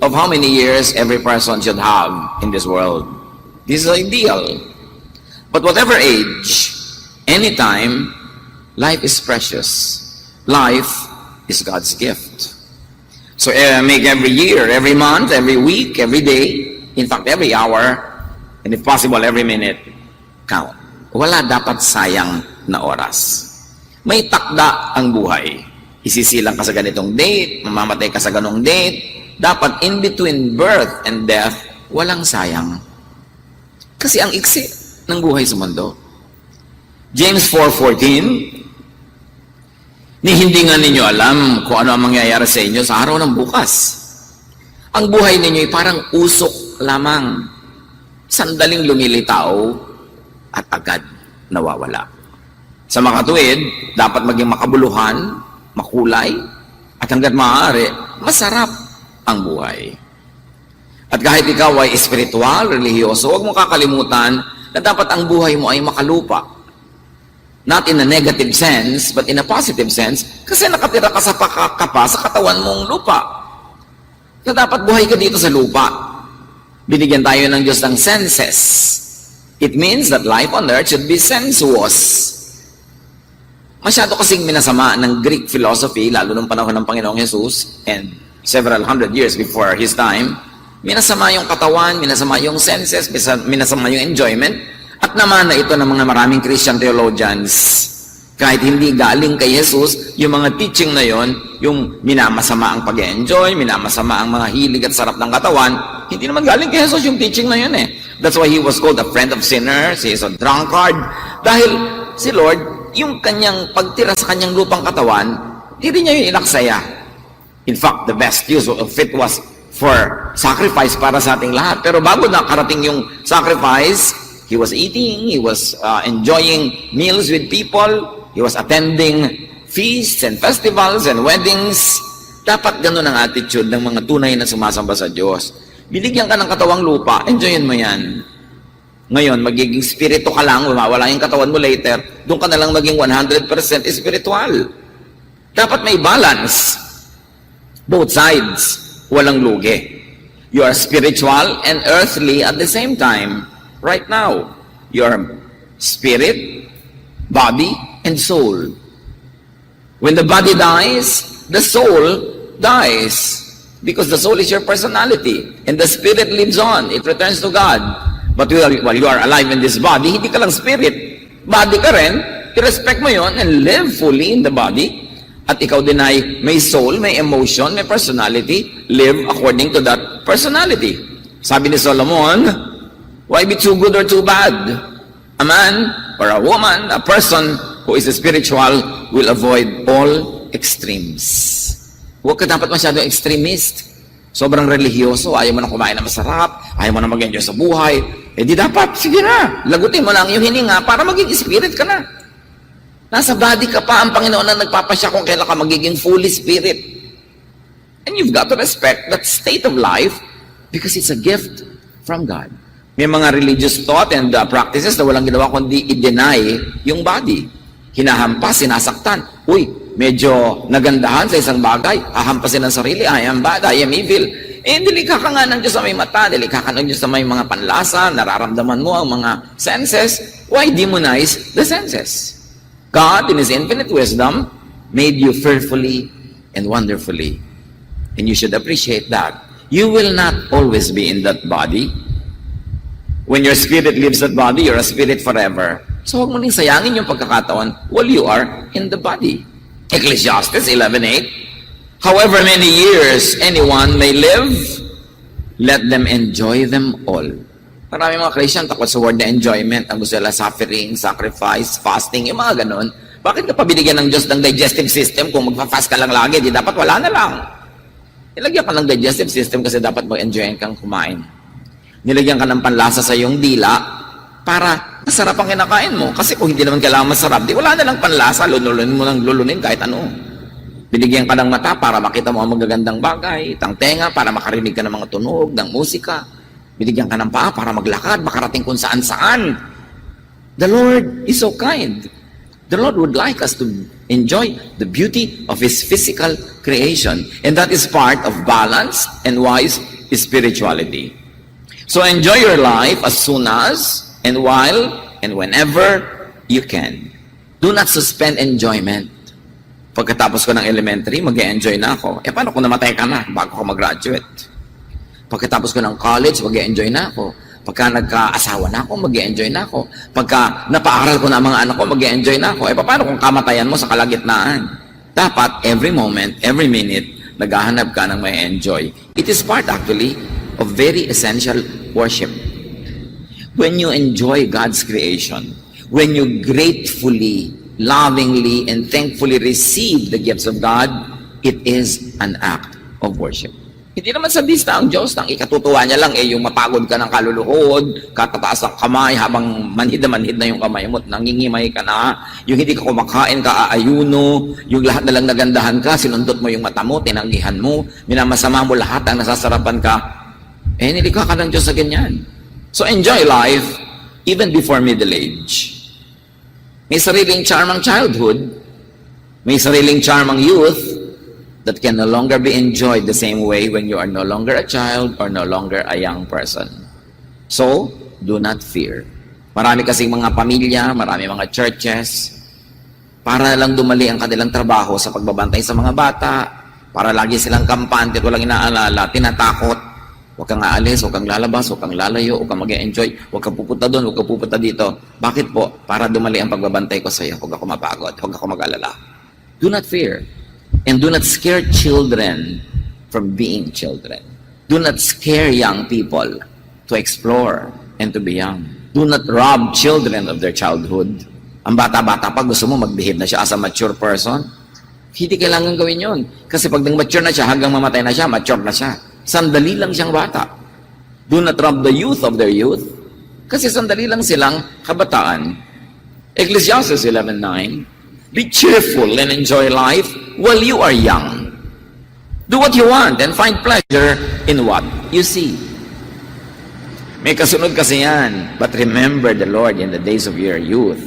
of how many years every person should have in this world. This is ideal. But whatever age, anytime, life is precious. Life is God's gift. So make every year, every month, every week, every day, in fact, every hour, and if possible, every minute, count. Wala dapat sayang na oras. May takda ang buhay. Isisilang ka sa ganitong date, mamamatay ka sa ganong date. Dapat in between birth and death, walang sayang. Kasi ang iksi ng buhay sa mundo. James 4:14, ni hindi nga ninyo alam kung ano ang mangyayari sa inyo sa araw ng bukas. Ang buhay ninyo ay parang usok lamang. Sandaling lumilitaw at agad nawawala. Sa makatuwid, dapat maging makabuluhan, makulay, at hanggat maaari, masarap ang buhay. At kahit ikaw ay espiritual, relihiyoso, huwag mo kakalimutan na dapat ang buhay mo ay makalupa. Not in a negative sense, but in a positive sense, kasi nakatira ka sa pakakapa sa katawan mong lupa. Na dapat buhay ka dito sa lupa. Binigyan tayo ng Diyos ng senses. It means that life on earth should be sensuous. Masyado kasing minasama ng Greek philosophy, lalo nung panahon ng Panginoong Jesus, and several hundred years before His time, minasama yung katawan, minasama yung senses, minasama yung enjoyment, at namana ito ng mga maraming Christian theologians. Kahit hindi galing kay Jesus, yung mga teaching na yon, yung minamasama ang pag-enjoy, minamasama ang mga hilig at sarap ng katawan, hindi naman galing kay Jesus yung teaching na yun eh. That's why He was called a friend of sinners, He is a drunkard, dahil si Lord, yung kanyang pagtira sa kanyang lupang katawan, hindi niya yung inaksaya. In fact, the best use of it was for sacrifice para sa ating lahat. Pero bago nakarating yung sacrifice, He was eating, He was enjoying meals with people, He was attending feasts and festivals and weddings. Dapat ganun ang attitude ng mga tunay na sumasamba sa Diyos. Binigyan ka ng katawang lupa, enjoyin mo yan. Ngayon, magiging spirito ka lang, wala yung katawan mo later, doon ka na lang maging 100% spiritual. Dapat may balance. Both sides. Walang lugi. You are spiritual and earthly at the same time. Right now, you are spirit, body, and soul. When the body dies, the soul dies. Because the soul is your personality. And the spirit lives on. It returns to God. But while you are alive in this body, hindi ka lang spirit. Body ka rin, i-respect mo yon and live fully in the body. At ikaw din ay may soul, may emotion, may personality. Live according to that personality. Sabi ni Solomon, why be too good or too bad? A man or a woman, a person who is spiritual will avoid all extremes. Huwag ka dapat masyadong extremist. Sobrang relihiyoso, ayaw mo na kumain na masarap, ayaw mo na mag-enjoy sa buhay, di dapat, sige na, lagutin mo lang yung hininga para maging spirit ka na. Nasa body ka pa, ang Panginoon na nagpapasya kung kailan ka magiging fully spirit. And you've got to respect that state of life because it's a gift from God. May mga religious thought and practices na walang ginawa kundi i-deny yung body. Hinahampas, sinasaktan. Uy, medyo nagandahan sa isang bagay, hahampasin ang sarili, I am bad, I am evil. Dilika ka nga ng Diyos sa may mata, dilika ka ng Diyos sa may mga panlasa, nararamdaman mo ang mga senses. Why demonize the senses? God, in His infinite wisdom, made you fearfully and wonderfully. And you should appreciate that. You will not always be in that body. When your spirit leaves that body, you're a spirit forever. So huwag mo rin sayangin yung pagkakataon while you are in the body. Ecclesiastes 11:8, however many years anyone may live, let them enjoy them all. Marami mga Christian takot sa word na enjoyment. Ang gusto nila suffering, sacrifice, fasting, yung mga ganun. Bakit ka pa binigyan ng Diyos ng digestive system kung magpa-fast ka lang lagi? Di dapat wala na lang. Nilagyan ka ng digestive system kasi dapat mag-enjoyin kang kumain. Nilagyan ka ng panlasa sa iyong dila para masarap ang kinakain mo. Kasi kung hindi naman kailangan masarap, di wala na lang panlasa, lulunin mo ng lulunin kahit ano. Binigyan ka ng mata para makita mo ang magagandang bagay, ng tenga para makarinig ka ng mga tunog, ng musika. Binigyan ka ng paa para maglakad, makarating kung saan-saan. The Lord is so kind. The Lord would like us to Enjoy the beauty of His physical creation. And that is part of balanced and wise spirituality. So enjoy your life as soon as, and while, and whenever you can. Do not suspend enjoyment. Pagkatapos ko ng elementary, mag-e-enjoy na ako. Paano kung namatay ka na bago ko mag-graduate? Pagkatapos ko ng college, mag-e-enjoy na ako. Pagka nagka-asawa na ako, mag-e-enjoy na ako. Pagka napaaral ko na ang mga anak ko, mag-e-enjoy na ako. Paano kung kamatayan mo sa kalagitnaan? Dapat, every moment, every minute, naghahanap ka ng may enjoy. It is part, actually, of very essential worship. When you enjoy God's creation, when you gratefully, lovingly, and thankfully receive the gifts of God, it is an act of worship. Hindi naman sadista ang Diyos. Ang ikatutuwa niya lang yung mapagod ka ng kaluluhod, katataas ang kamay habang manhid na yung kamay mo, nangingimay ka na, yung hindi ka kumakain ka, aayuno, yung lahat na lang nagandahan ka, sinundot mo yung mata mo, tinanggihan mo, minamasama mo lahat ang nasasarapan ka. Nilikha ka ng Diyos sa ganyan. So enjoy life even before middle age. May sariling charm ang childhood, may sariling charm ang youth, that can no longer be enjoyed the same way when you are no longer a child or no longer a young person. So, do not fear. Marami kasing mga pamilya, marami mga churches, para lang dumali ang kanilang trabaho sa pagbabantay sa mga bata, para lagi silang kampante at walang inaalala, tinatakot, huwag kang aalis, huwag kang lalabas, huwag kang lalayo, huwag kang mag-enjoy, huwag kang pupunta doon, huwag kang pupunta dito. Bakit po? Para dumali ang pagbabantay ko sa iyo, huwag ako mapagod, huwag ako mag-alala. Do not fear. And do not scare children from being children. Do not scare young people to explore and to be young. Do not rob children of their childhood. Ang bata-bata pa, gusto mo mag-behave na siya as a mature person? Hindi kailangan gawin yun. Kasi pag nang-mature na siya, hanggang mamatay na siya, mature na siya. Sandali lang siyang bata. Do not rob the youth of their youth. Kasi sandali lang silang kabataan. Ecclesiastes 11:9, be cheerful and enjoy life while you are young. Do what you want and find pleasure in what you see. May kasunod kasi yan. But remember the Lord in the days of your youth.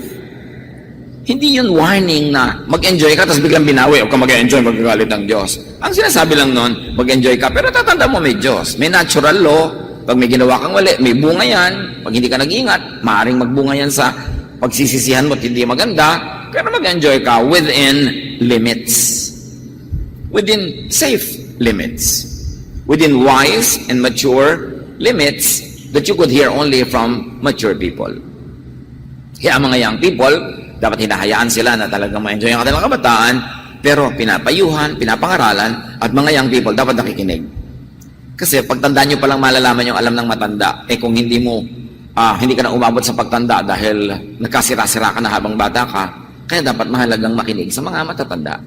Hindi yun warning na mag-enjoy ka tapos biglang binawi o ka mag-enjoy, magagalit ng Diyos. Ang sinasabi lang nun, mag-enjoy ka pero tatanda mo may Diyos. May natural law. Pag may ginawa kang mali, may bunga yan. Pag hindi ka nag-iingat, maaaring magbunga yan sa pagsisisihan mo at hindi maganda. Pero mag-enjoy ka within limits. Within safe limits. Within wise and mature limits that you could hear only from mature people. Kaya mga young people, dapat hinahayaan sila na talagang ma-enjoy ang kanilang kabataan, pero pinapayuhan, pinapangaralan, at mga young people dapat nakikinig. Kasi pagtanda nyo palang malalaman yung alam ng matanda, kung hindi ka na umabot sa pagtanda dahil nagkasira-sira ka na habang bata ka, kaya dapat mahalagang makinig sa mga matatanda.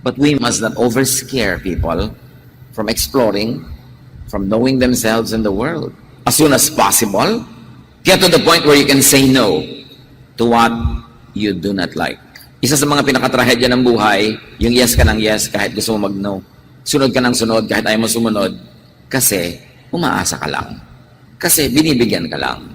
But we must not overscare people from exploring, from knowing themselves and the world. As soon as possible, get to the point where you can say no to what you do not like. Isa sa mga pinakatrahedya ng buhay, yung yes ka ng yes kahit gusto mo mag-no. Sunod ka ng sunod kahit ayaw mo sumunod. Kasi umaasa ka lang. Kasi binibigyan ka lang.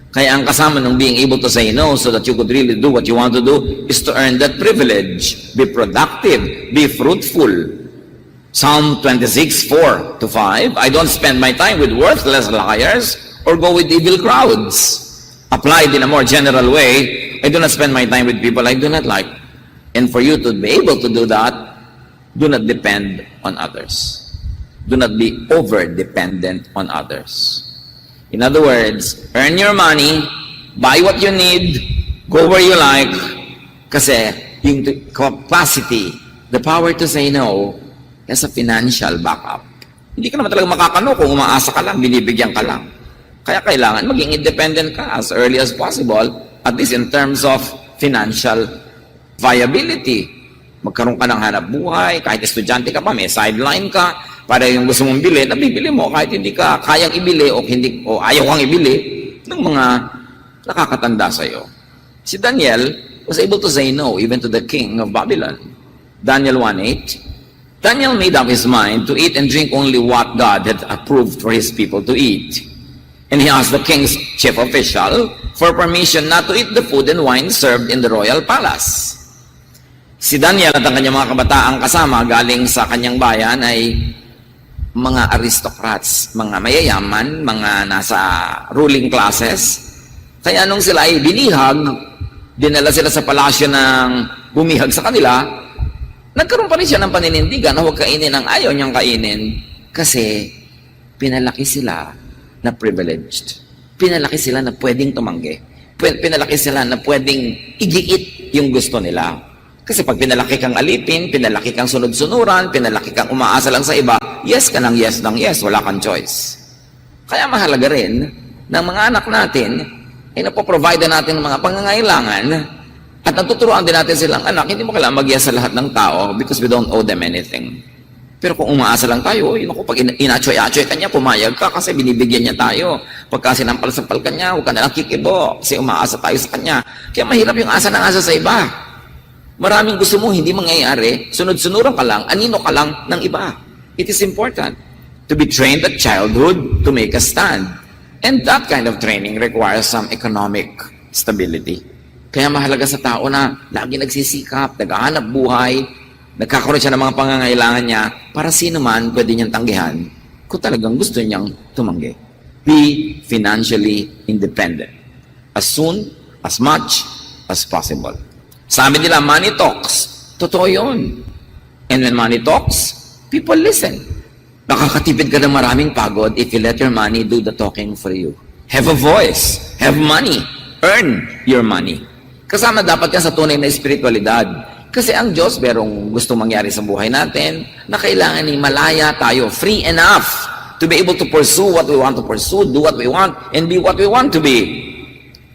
Kaya ang kasama ng being able to say no so that you could really do what you want to do is to earn that privilege. Be productive. Be fruitful. Psalm 26:4-5, I don't spend my time with worthless liars or go with evil crowds. Applied in a more general way, I do not spend my time with people I do not like. And for you to be able to do that, do not depend on others. Do not be over-dependent on others. In other words, earn your money, buy what you need, go where you like, kasi yung capacity, the power to say no, has a financial backup. Hindi ka naman talaga makakano kung umaasa ka lang, binibigyan ka lang. Kaya kailangan maging independent ka as early as possible, at least in terms of financial viability. Magkaroon ka ng hanap buhay, kahit estudyante ka pa, may sideline ka, para yung gusto mong bili, nabibili mo kahit hindi ka kayang ibili o ayaw kang ibili ng mga nakakatanda sa iyo. Si Daniel was able to say no even to the king of Babylon. Daniel 1:8, Daniel made up his mind to eat and drink only what God had approved for his people to eat. And he asked the king's chief official for permission not to eat the food and wine served in the royal palace. Si Daniel at ang kanyang mga kabataang kasama galing sa kanyang bayan ay mga aristocrats, mga mayayaman, mga nasa ruling classes. Kaya nung sila ay binihag, dinala sila sa palasyo ng bumihag sa kanila, nagkaroon pa rin siya ng paninindigan na huwag kainin ang ayaw niyang kainin kasi pinalaki sila na privileged. Pinalaki sila na pwedeng tumanggi. Pinalaki sila na pwedeng igiit yung gusto nila. Kasi pag pinalaki kang alipin, pinalaki kang sunod-sunuran, pinalaki kang umaasa lang sa iba, yes ka ng yes, wala kang choice. Kaya mahalaga rin ng mga anak natin ay napoprovide natin ng mga pangangailangan at natuturuan din natin silang anak, hindi mo kailangan mag-yes sa lahat ng tao because we don't owe them anything. Pero kung umaasa lang tayo, pag inachoy-achoy ka niya, pumayag ka kasi binibigyan niya tayo. Pagka sinampal-sampal ka niya, huwag ka na lang kikibo kasi umaasa tayo sa kanya. Kaya mahirap yung asa ng asa sa iba. Maraming gusto mo hindi mangyayari, sunod-sunuran ka lang, anino ka lang ng iba. It is important to be trained at childhood to make a stand. And that kind of training requires some economic stability. Kaya mahalaga sa tao na lagi nagsisikap, naghahanap buhay, nagkakaroon siya ng mga pangangailangan niya para sino man pwede niyang tanggihan kung talagang gusto niyang tumanggi. Be financially independent as soon, as much as possible. Sabi nila, money talks. Totoo yun. And when money talks, people listen. Nakakatipid ka ng maraming pagod if you let your money do the talking for you. Have a voice. Have money. Earn your money. Kasama dapat yan sa tunay na espiritualidad. Kasi ang Diyos, merong gusto mangyari sa buhay natin, na kailangan ni malaya tayo, free enough to be able to pursue what we want to pursue, do what we want, and be what we want to be.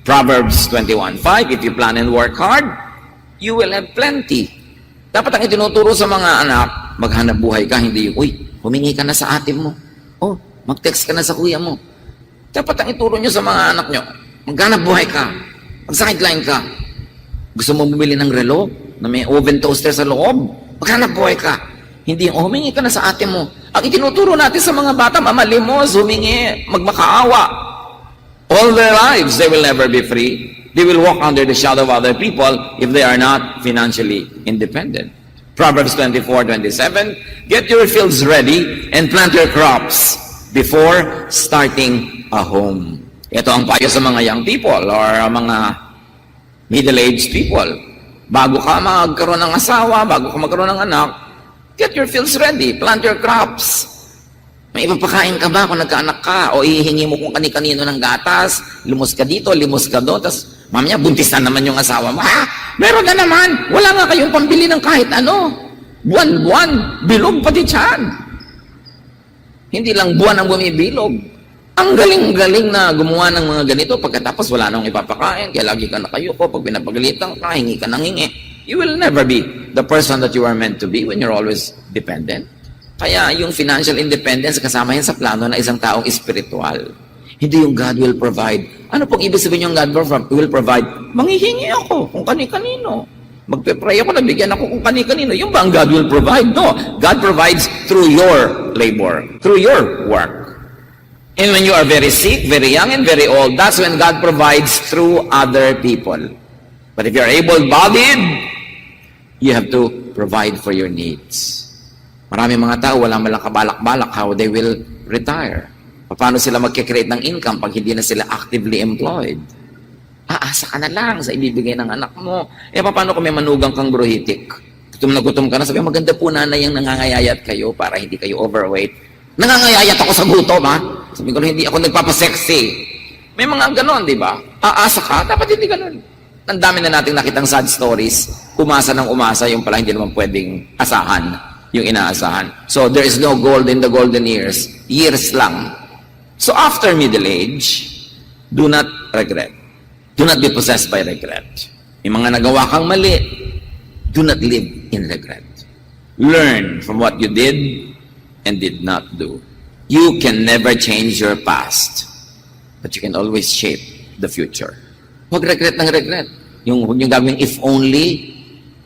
Proverbs 21:5, if you plan and work hard, you will have plenty. Dapat ang itinuturo sa mga anak, maghanap buhay ka, hindi yung, humingi ka na sa ate mo. Mag-text ka na sa kuya mo. Dapat ang ituro nyo sa mga anak nyo, maghanap buhay ka, mag-sideline ka. Gusto mo bumili ng relo na may oven toaster sa loob? Maghanap buhay ka. Hindi yung, humingi ka na sa ate mo. Ang itinuturo natin sa mga bata, mamalimos, humingi, magmakaawa. All their lives, they will never be free. They will walk under the shadow of other people if they are not financially independent. Proverbs 24:27, get your fields ready and plant your crops before starting a home. Ito ang payo sa mga young people or mga middle-aged people. Bago ka magkaroon ng asawa, bago ka magkaroon ng anak, get your fields ready, plant your crops. May ipapakain ka ba kung nagkaanak ka? O ihingi mo kung kani-kanino ng gatas? Lumos ka dito, limos ka doon, tapos mamaya buntis na naman yung asawa mo. Meron na naman! Wala nga kayong pambili ng kahit ano. Buwan-buwan, bilog pati tiyan. Hindi lang buwan ang bumibilog. Ang galing-galing na gumawa ng mga ganito, pagkatapos wala nang ipapakain, kaya lagi ka nakayuko, pag pinapagalitan ka, hingi ka ng hingi. You will never be the person that you are meant to be when you're always dependent. Kaya yung financial independence, kasama yan sa plano na isang taong espiritual. Hindi yung God will provide. Ano pong ibig sabihin yung God will provide? Manghihingi ako kung kani-kanino. Magpe-pray ako, nabigyan ako kung kani-kanino. Yung ba ang God will provide? No. God provides through your labor, through your work. And when you are very sick, very young, and very old, that's when God provides through other people. But if you're able-bodied, you have to provide for your needs. Marami mga tao, wala malang kabalak-balak how they will retire. Paano sila magkikreate ng income pag hindi na sila actively employed? Aasa ka na lang sa ibibigay ng anak mo. Paano kung may manugang kang bruhitik? Gutom na gutom ka na, sabi, maganda po nanay yung nangangayayat kayo para hindi kayo overweight. Nangangayayat ako sa gutom, ha? Sabi ko, hindi ako nagpapasexy. May mga ganon, di ba? Aasa ka, dapat hindi ganon. Ang dami na nating nakitang sad stories. Umasa ng umasa, yung pala hindi naman pwedeng asahan yung inaasahan. So, there is no gold in the golden years. Years lang. So, after middle age, do not regret. Do not be possessed by regret. Yung mga nagawa kang mali, do not live in regret. Learn from what you did and did not do. You can never change your past, but you can always shape the future. Huwag regret ng regret. Yung gagawing if only,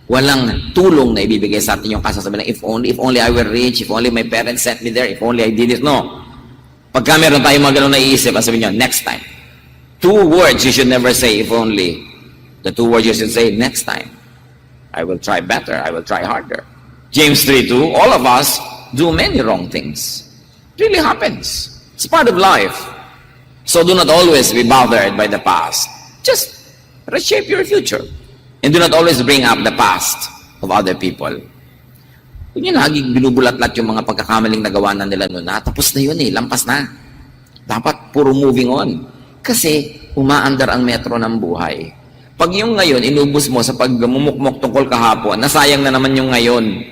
walang tulong na ibibigay sa atin yung kasasabi ng if only I were rich, if only my parents sent me there, if only I did it. No. Pagka meron tayong mga ganun naiisip, sabihin nyo, next time. 2 words you should never say, if only. The 2 words you should say, next time. I will try better. I will try harder. James 3:2, all of us do many wrong things. It really happens. It's part of life. So do not always be bothered by the past. Just reshape your future. And do not always bring up the past of other people. Huwag niyo laging binubulat-lat yung mga pagkakamaling nagawa na nila noon. Tapos na yun lampas na. Dapat puro moving on. Kasi umaandar ang metro ng buhay. Pag yung ngayon, inubos mo sa pagmumukmok tungkol kahapon, nasayang na naman yung ngayon.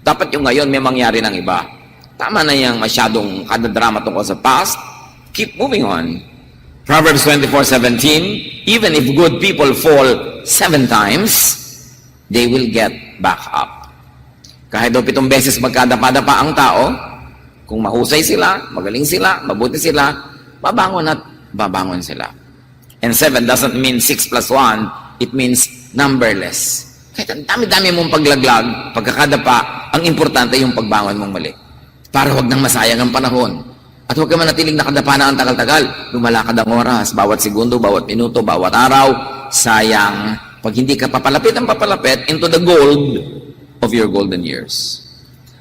Dapat yung ngayon may mangyari ng iba. Tama na yung masyadong kadadrama tungkol sa past. Keep moving on. Proverbs 24:17, even if good people fall 7 times, they will get back up. Kahit daw 7 beses magkadapa-dapa ang tao, kung mahusay sila, magaling sila, mabuti sila, babangon at babangon sila. And 7 doesn't mean 6 plus 1, it means numberless. Kahit ang dami-dami mong paglaglag, pagkakadapa, ang importante yung pagbangon mong muli. Para huwag nang masayang ang panahon. At huwag ka manatiling nakadapa na ang tagal-tagal. Lumalakad ang oras, bawat segundo, bawat minuto, bawat araw. Sayang, pag hindi ka papalapit into the gold of your golden years.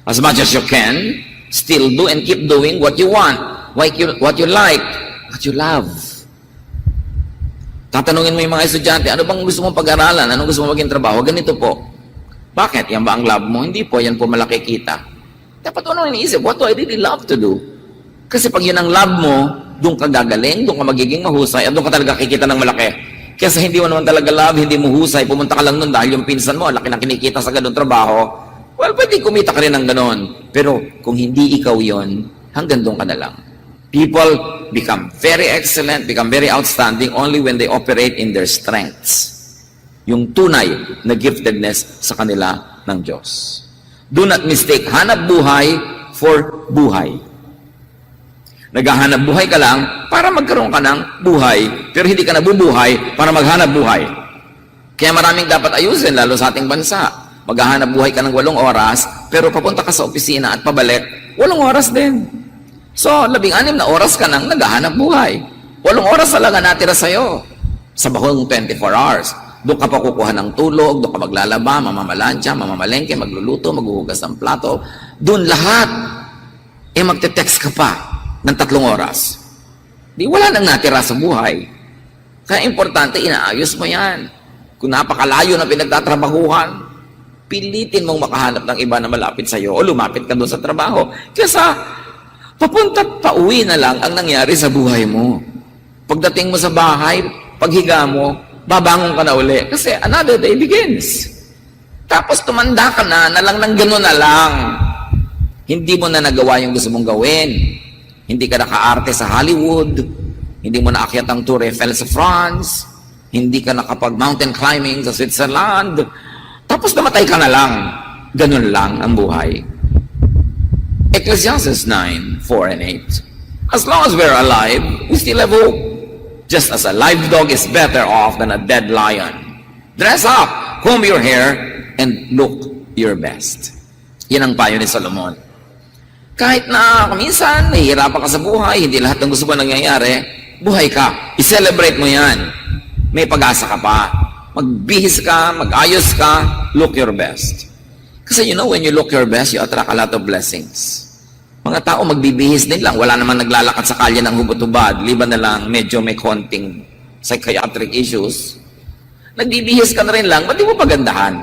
As much as you can, still do and keep doing what you want, what you like, what you love. Tatanungin mo yung mga estudyante, ano bang gusto mong pag-aralan? Anong gusto mong maging trabaho? Ganito po. Bakit? Yan ba ang love mo? Hindi po, yan po malaki kita. Dapat mo nang iniisip, what do I really love to do? Kasi pag yun ang love mo, doon ka gagaling, doon ka magiging mahusay, at doon ka talaga kikita ng malaki. Kasi hindi mo naman talaga love, hindi mo husay, pumunta ka lang nun dahil yung pinsan mo, laki na kinikita sa ganun trabaho, well, pwede kumita ka rin ng ganun. Pero kung hindi ikaw yon, hanggang doon ka na lang. People become very excellent, become very outstanding only when they operate in their strengths. Yung tunay na giftedness sa kanila ng Diyos. Do not mistake hanap buhay for buhay. Naghahanap buhay ka lang para magkaroon ka ng buhay, pero hindi ka nabubuhay para maghanap buhay. Kaya maraming dapat ayusin, lalo sa ating bansa. Maghahanap buhay ka ng 8 oras, pero papunta ka sa opisina at pabalik, 8 oras din. So, 16 na oras ka nang naghahanap buhay. 8 oras talaga natira sa'yo. Sa bakong 24 hours. Doon ka pa kukuha ng tulog, doon ka maglalaba, mamamalansya, mamamalengke, magluluto, maghuhugas ng plato. Doon lahat. Magte-text ka pa ng 3 oras. Di wala nang natira sa buhay. Kaya importante, inaayos mo yan. Kung napakalayo na pinagtatrabahuhan, pilitin mong makahanap ng iba na malapit sa'yo o lumapit ka doon sa trabaho. Kesa, papunta at pauwi na lang ang nangyari sa buhay mo. Pagdating mo sa bahay, paghiga mo, babangon ka na uli. Kasi another day begins. Tapos tumanda ka na lang ng gano'n na lang. Hindi mo na nagawa yung gusto mong gawin. Hindi ka naka-arte sa Hollywood. Hindi mo naakyat ang Tour Eiffel sa France. Hindi ka nakapag-mountain climbing sa Switzerland. Tapos namatay ka na lang. Ganun lang ang buhay. Ecclesiastes 9:4 and 8. As long as we're alive, we still have hope. Just as a live dog is better off than a dead lion. Dress up, comb your hair, and look your best. Yan ang payo ni Solomon. Kahit na minsan, nahihirapan ka sa buhay, hindi lahat ng gusto mo nangyayari, buhay ka. I-celebrate mo yan. May pag-asa ka pa. Magbihis ka, mag-ayos ka, look your best. Kasi when you look your best, you attract a lot of blessings. Mga tao magbibihis din lang, wala namang naglalakad sa kalye ng hubot-hubad, liban na lang medyo may konting psychiatric issues. Nagbibihis ka na rin lang, ba't di mo pagandahan?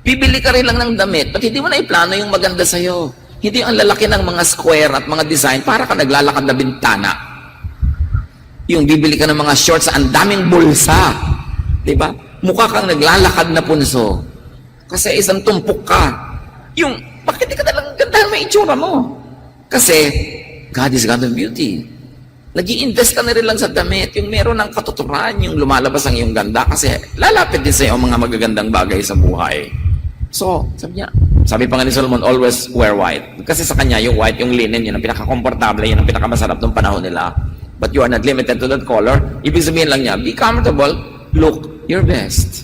Bibili ka rin lang ng damit, ba't hindi mo na iplano yung maganda sa'yo? Hindi ang lalaki ng mga square at mga design para ka naglalakad na bintana. Yung bibili ka ng mga shorts sa ang daming bulsa. Diba? Mukha kang naglalakad na punso. Kasi isang tumpok ka. Bakit di ka talagang gandahan may itsura mo? Kasi, God is God of beauty. Nag-i-invest ka na rin lang sa damit. Yung meron ng katuturan, yung lumalabas ang iyong ganda. Kasi lalapit din sa iyo ang mga magagandang bagay sa buhay. So, sabi pa nga ni Solomon, always wear white. Kasi sa kanya, yung white, yung linen, yun ang pinaka-komportable, yun ang pinaka-masarap ng panahon nila. But you are not limited to that color. Ibig sabihin lang niya, be comfortable, look your best.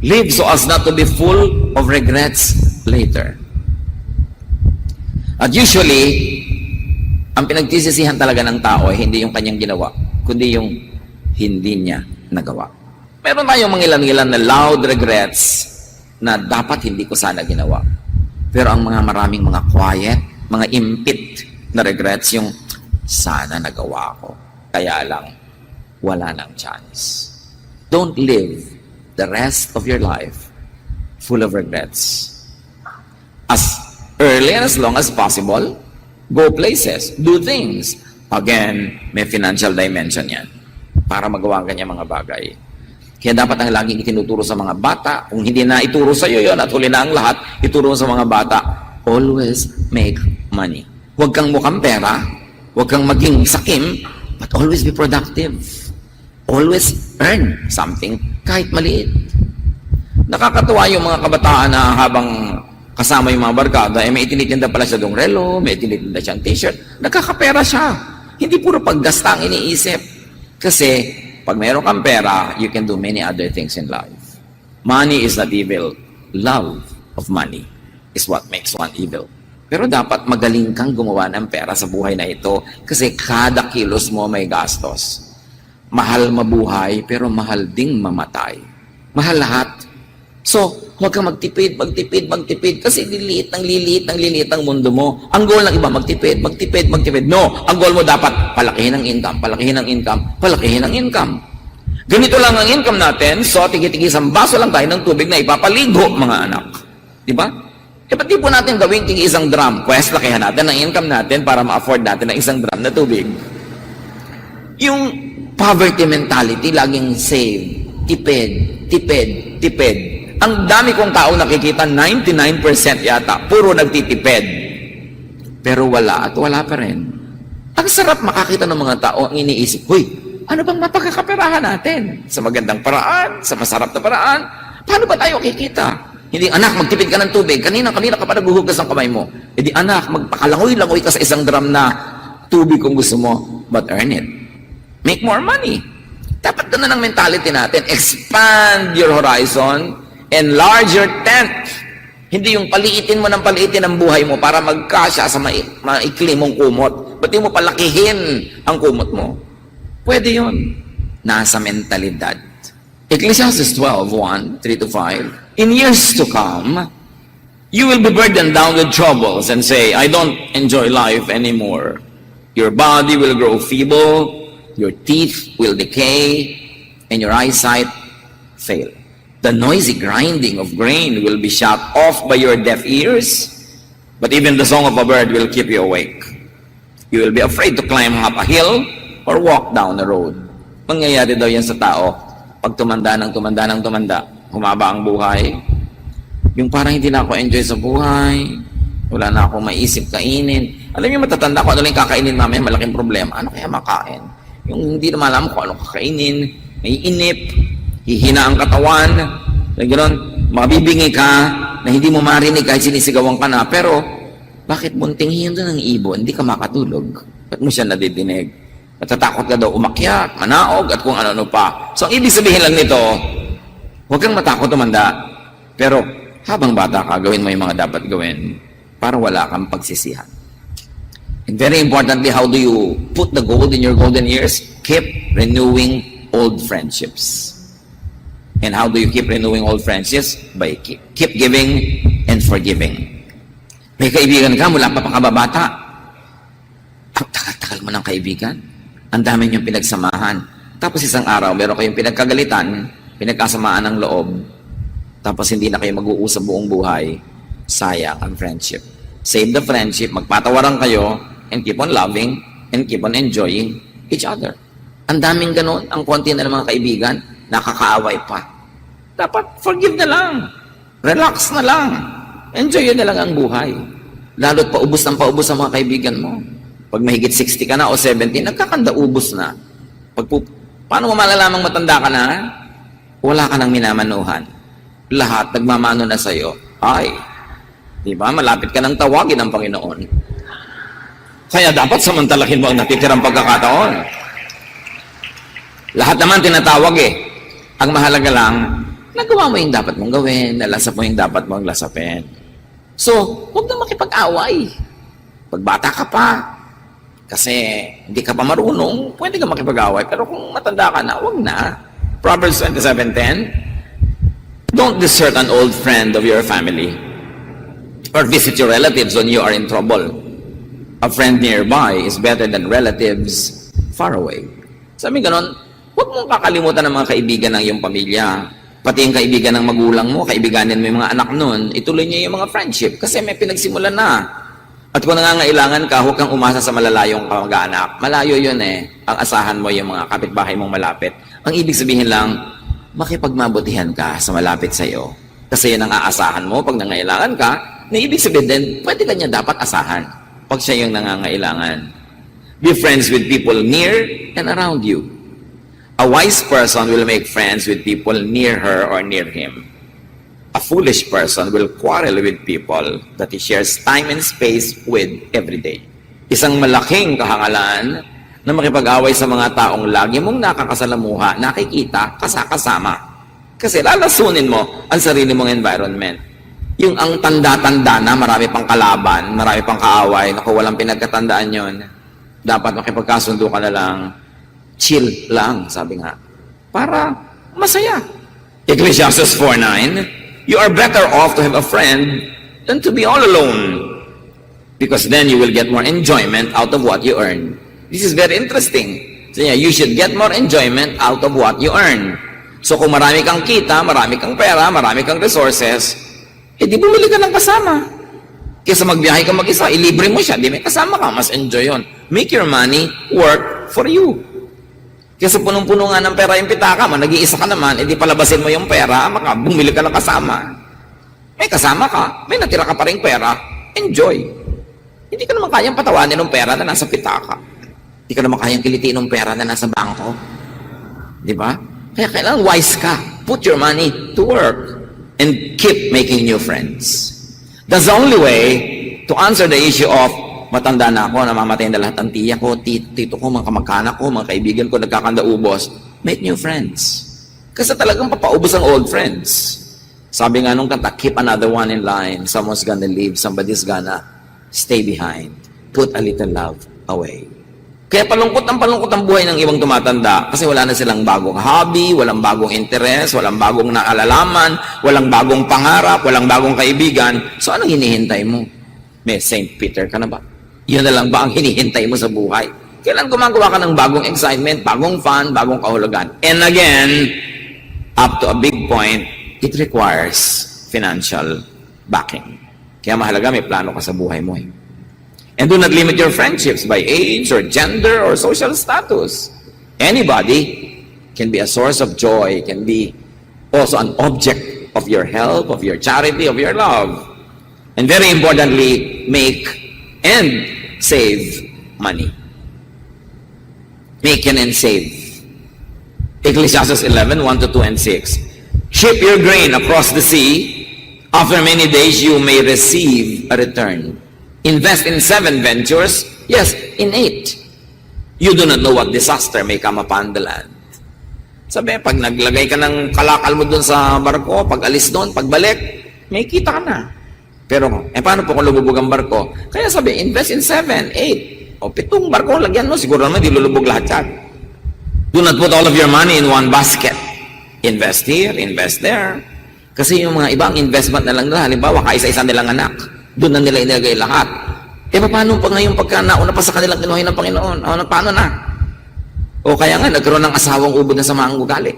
Live so as not to be full of regrets later. At usually, ang pinagtisisihan talaga ng tao ay hindi yung kanyang ginawa, kundi yung hindi niya nagawa. Meron tayong mga ilan-ilan na loud regrets na dapat hindi ko sana ginawa. Pero ang maraming mga quiet, mga impit na regrets, yung sana nagawa ko. Kaya lang, wala nang chance. Don't live the rest of your life full of regrets. As early and as long as possible, go places, do things. Again, may financial dimension yan para magawa ang kanyang mga bagay. Kaya dapat ang laging itinuturo sa mga bata, kung hindi na ituro sa iyo yun at huli na ang lahat, ituro sa mga bata, always make money. Huwag kang mukhang pera, huwag kang maging sakim, but always be productive. Always earn something, kahit maliit. Nakakatuwa yung mga kabataan na habang kasama yung mga barkada, may itinitinda pala siya dong relo, may itinitinda siyang t-shirt, nagkakapera siya. Hindi puro paggasta ang iniisip. Kasi, pag mayroon kang pera, you can do many other things in life. Money is not evil. Love of money is what makes one evil. Pero dapat magaling kang gumawa ng pera sa buhay na ito kasi kada kilos mo may gastos. Mahal mabuhay, pero mahal ding mamatay. Mahal lahat. So, huwag kang magtipid kasi liliit ang mundo mo. Ang goal ng iba, magtipid. No, ang goal mo dapat palakihin ang income. Ganito lang ang income natin, so tigi-isang baso lang tayo ng tubig na ipapaligo, mga anak. Di ba? E pati po natin gawing tigi-isang drum. Pwes, lakihan natin ang income natin para ma-afford natin ang isang drum na tubig. Yung poverty mentality, laging save, tipid. Ang dami kong tao nakikita, 99% yata, puro nagtitipid. Pero wala pa rin. Ang sarap makakita ng mga tao ang iniisip, huy, ano bang mapagkakaperahan natin? Sa magandang paraan, sa masarap na paraan, paano ba tayo kikita? Hindi, anak, magtipid ka ng tubig. Kanina ka pa naghuhugas ng kamay mo. Hindi, anak, magpakalangoy-langoy ka sa isang drum na tubig kung gusto mo, but earn it. Make more money. Dapat ganun ang mentality natin. Expand your horizon, enlarge your tent. Hindi yung paliitin mo ng paliitin ang buhay mo para magkasya sa maikli mong kumot. Ba't mo palakihin ang kumot mo? Pwede yun. Nasa mentalidad. Ecclesiastes 12:1, 3-5. In years to come, you will be burdened down with troubles and say, I don't enjoy life anymore. Your body will grow feeble, your teeth will decay, and your eyesight fail. The noisy grinding of grain will be shut off by your deaf ears, but even the song of a bird will keep you awake. You will be afraid to climb up a hill or walk down the road. Mangyayari daw yan sa tao. Pag tumanda, humaba ang buhay. Yung parang hindi na ako enjoy sa buhay, wala na akong maisip kainin. Alam niyo, matatanda ko, ano lang kakainin mamaya, malaking problema. Ano kaya makain? Yung hindi naman alam ko anong kakainin, may inip, hihina ang katawan, gano'n, mabibingi ka, na hindi mo marinig kahit sinisigawan ka na, pero bakit muntinghin doon ng ibon, hindi ka makatulog? Ba't mo siya nadidinig? Natatakot ka daw umakyat, manaog, at kung ano-ano pa. So, ang ibig sabihin lang nito, huwag kang matakot tumanda, pero habang bata ka, gawin mo yung mga dapat gawin para wala kang pagsisihan. And very importantly, how do you put the gold in your golden years? Keep renewing old friendships. And how do you keep renewing old friendships? By keep giving and forgiving. May kaibigan ka mula pa pakababata. Ang tagal-tagal mo ng kaibigan. Ang dami niyong pinagsamahan. Tapos isang araw, meron kayong pinagkagalitan, pinagkasamaan ng loob, tapos hindi na kayo mag-uusap buong buhay, sayang ang friendship. Save the friendship, magpatawaran kayo, and keep on loving, and keep on enjoying each other. Ang daming ganun, ang konti na ng mga kaibigan, nakakaaway pa. Dapat forgive na lang. Relax na lang. Enjoy na lang ang buhay. Lalo't paubos ang mga kaibigan mo. Pag mahigit 60 ka na o 70, nagkakanda-ubos na. Paano mo malalamang matanda ka na? Wala ka nang minamanuhan. Lahat nagmamano na sa'yo. Ay, di ba? Malapit ka nang tawagin ng Panginoon. Kaya dapat samantalahin mo ang natitirang pagkakataon. Lahat naman tinatawag eh. Ang mahalaga lang, nagawa mo yung dapat mong gawin, nalasap mo yung dapat mong lasapin. So, huwag na makipag-away. Pag bata ka pa, kasi hindi ka pa marunong, pwede ka makipag-away. Pero kung matanda ka na, huwag na. Proverbs 27:10, Don't desert an old friend of your family or visit your relatives when you are in trouble. A friend nearby is better than relatives far away. Sabi ganon, huwag mong kakalimutan ng mga kaibigan ng iyong pamilya. Pati yung kaibigan ng magulang mo, kaibiganin mo yung mga anak nun, ituloy niyo yung mga friendship kasi may pinagsimulan na. At kung nangangailangan ka, huwag kang umasa sa malalayong kamag-anak. Malayo yun eh. Ang asahan mo yung mga kapitbahay mong malapit. Ang ibig sabihin lang, makipagmabutihan ka sa malapit sa iyo. Kasi yun ang aasahan mo pag nangangailangan ka, na ibig sabihin din, pwede ka niya dapat asahan pag siya yung nangangailangan. Be friends with people near and around you. A wise person will make friends with people near her or near him. A foolish person will quarrel with people that he shares time and space with every day. Isang malaking kahangalan na makipag-away sa mga taong lagi mong nakakasalamuha, nakikita, kasama. Kasi lalasunin mo ang sarili mong environment. Yung ang tanda-tanda na marami pang kalaban, marami pang kaaway, naku walang pinagkatandaan yon. Dapat makipagkasundo ka na lang, chill lang, sabi nga, para masaya. Ecclesiastes 4:9, you are better off to have a friend than to be all alone, because then you will get more enjoyment out of what you earn. This is very interesting. So yeah, you should get more enjoyment out of what you earn. So kung marami kang kita, marami kang pera, marami kang resources, di bumili ka ng kasama. Kaysa magbiyahe ka mag-isa, ilibre mo siya, di may kasama ka, mas enjoy yun. Make your money work for you. Kaysa punong-puno nga ng pera yung pitaka mo, nag-iisa ka naman, di palabasin mo yung pera, bumili ka ng kasama. May kasama ka, may natira ka pa rin pera, enjoy. Hindi ka naman kayang patawanin ng pera na nasa pitaka. Hindi ka naman kayang kilitiin ng pera na nasa bangko. Di ba? Kaya kailangan wise ka. Put your money to work and keep making new friends. That's the only way to answer the issue of matanda na ako, namamatay na lahat ng tiya ko, tito ko, mga kamag-anak ko, mga kaibigan ko, nagkakanda-ubos. Make new friends. Kasi talagang papaubos ang old friends. Sabi nga nung kanta, keep another one in line. Someone's gonna leave, somebody's gonna stay behind. Put a little love away. Kaya palungkot ang buhay ng ibang tumatanda kasi wala na silang bagong hobby, walang bagong interes, walang bagong naalalaman, walang bagong pangarap, walang bagong kaibigan. So anong hinihintay mo? May St. Peter ka na ba? Yun na lang ba ang hinihintay mo sa buhay? Kailan gumagawa ka ng bagong excitement, bagong fun, bagong kahulugan? And again, up to a big point, it requires financial backing. Kaya mahalaga may plano ka sa buhay mo. And do not limit your friendships by age or gender or social status. Anybody can be a source of joy, can be also an object of your help, of your charity, of your love. And very importantly, make and save money. Make and save. Ecclesiastes 11:1-2 and 6. Ship your grain across the sea. After many days, you may receive a return. Invest in 7 ventures, yes, in 8. You do not know what disaster may come upon the land. Sabi, pag naglagay ka ng kalakal mo dun sa barko, pag alis doon, pagbalik, may kita ka na. Pero, paano po kung lumubog ang barko? Kaya sabi, invest in 7, 8. O 7 barko, lagyan mo, siguro naman, di lulubog lahat yan. Do not put all of your money in one basket. Invest here, invest there. Kasi yung mga ibang investment na lang nila, halimbawa, kaisa-isa nilang anak. Doon na nila inilagay lahat. Paano pa ngayon pagka nauna pa sa kanilang kinuhay ng Panginoon? Paano na? O kaya nga, nagkaroon ng asawang ubod na sa mga ugali.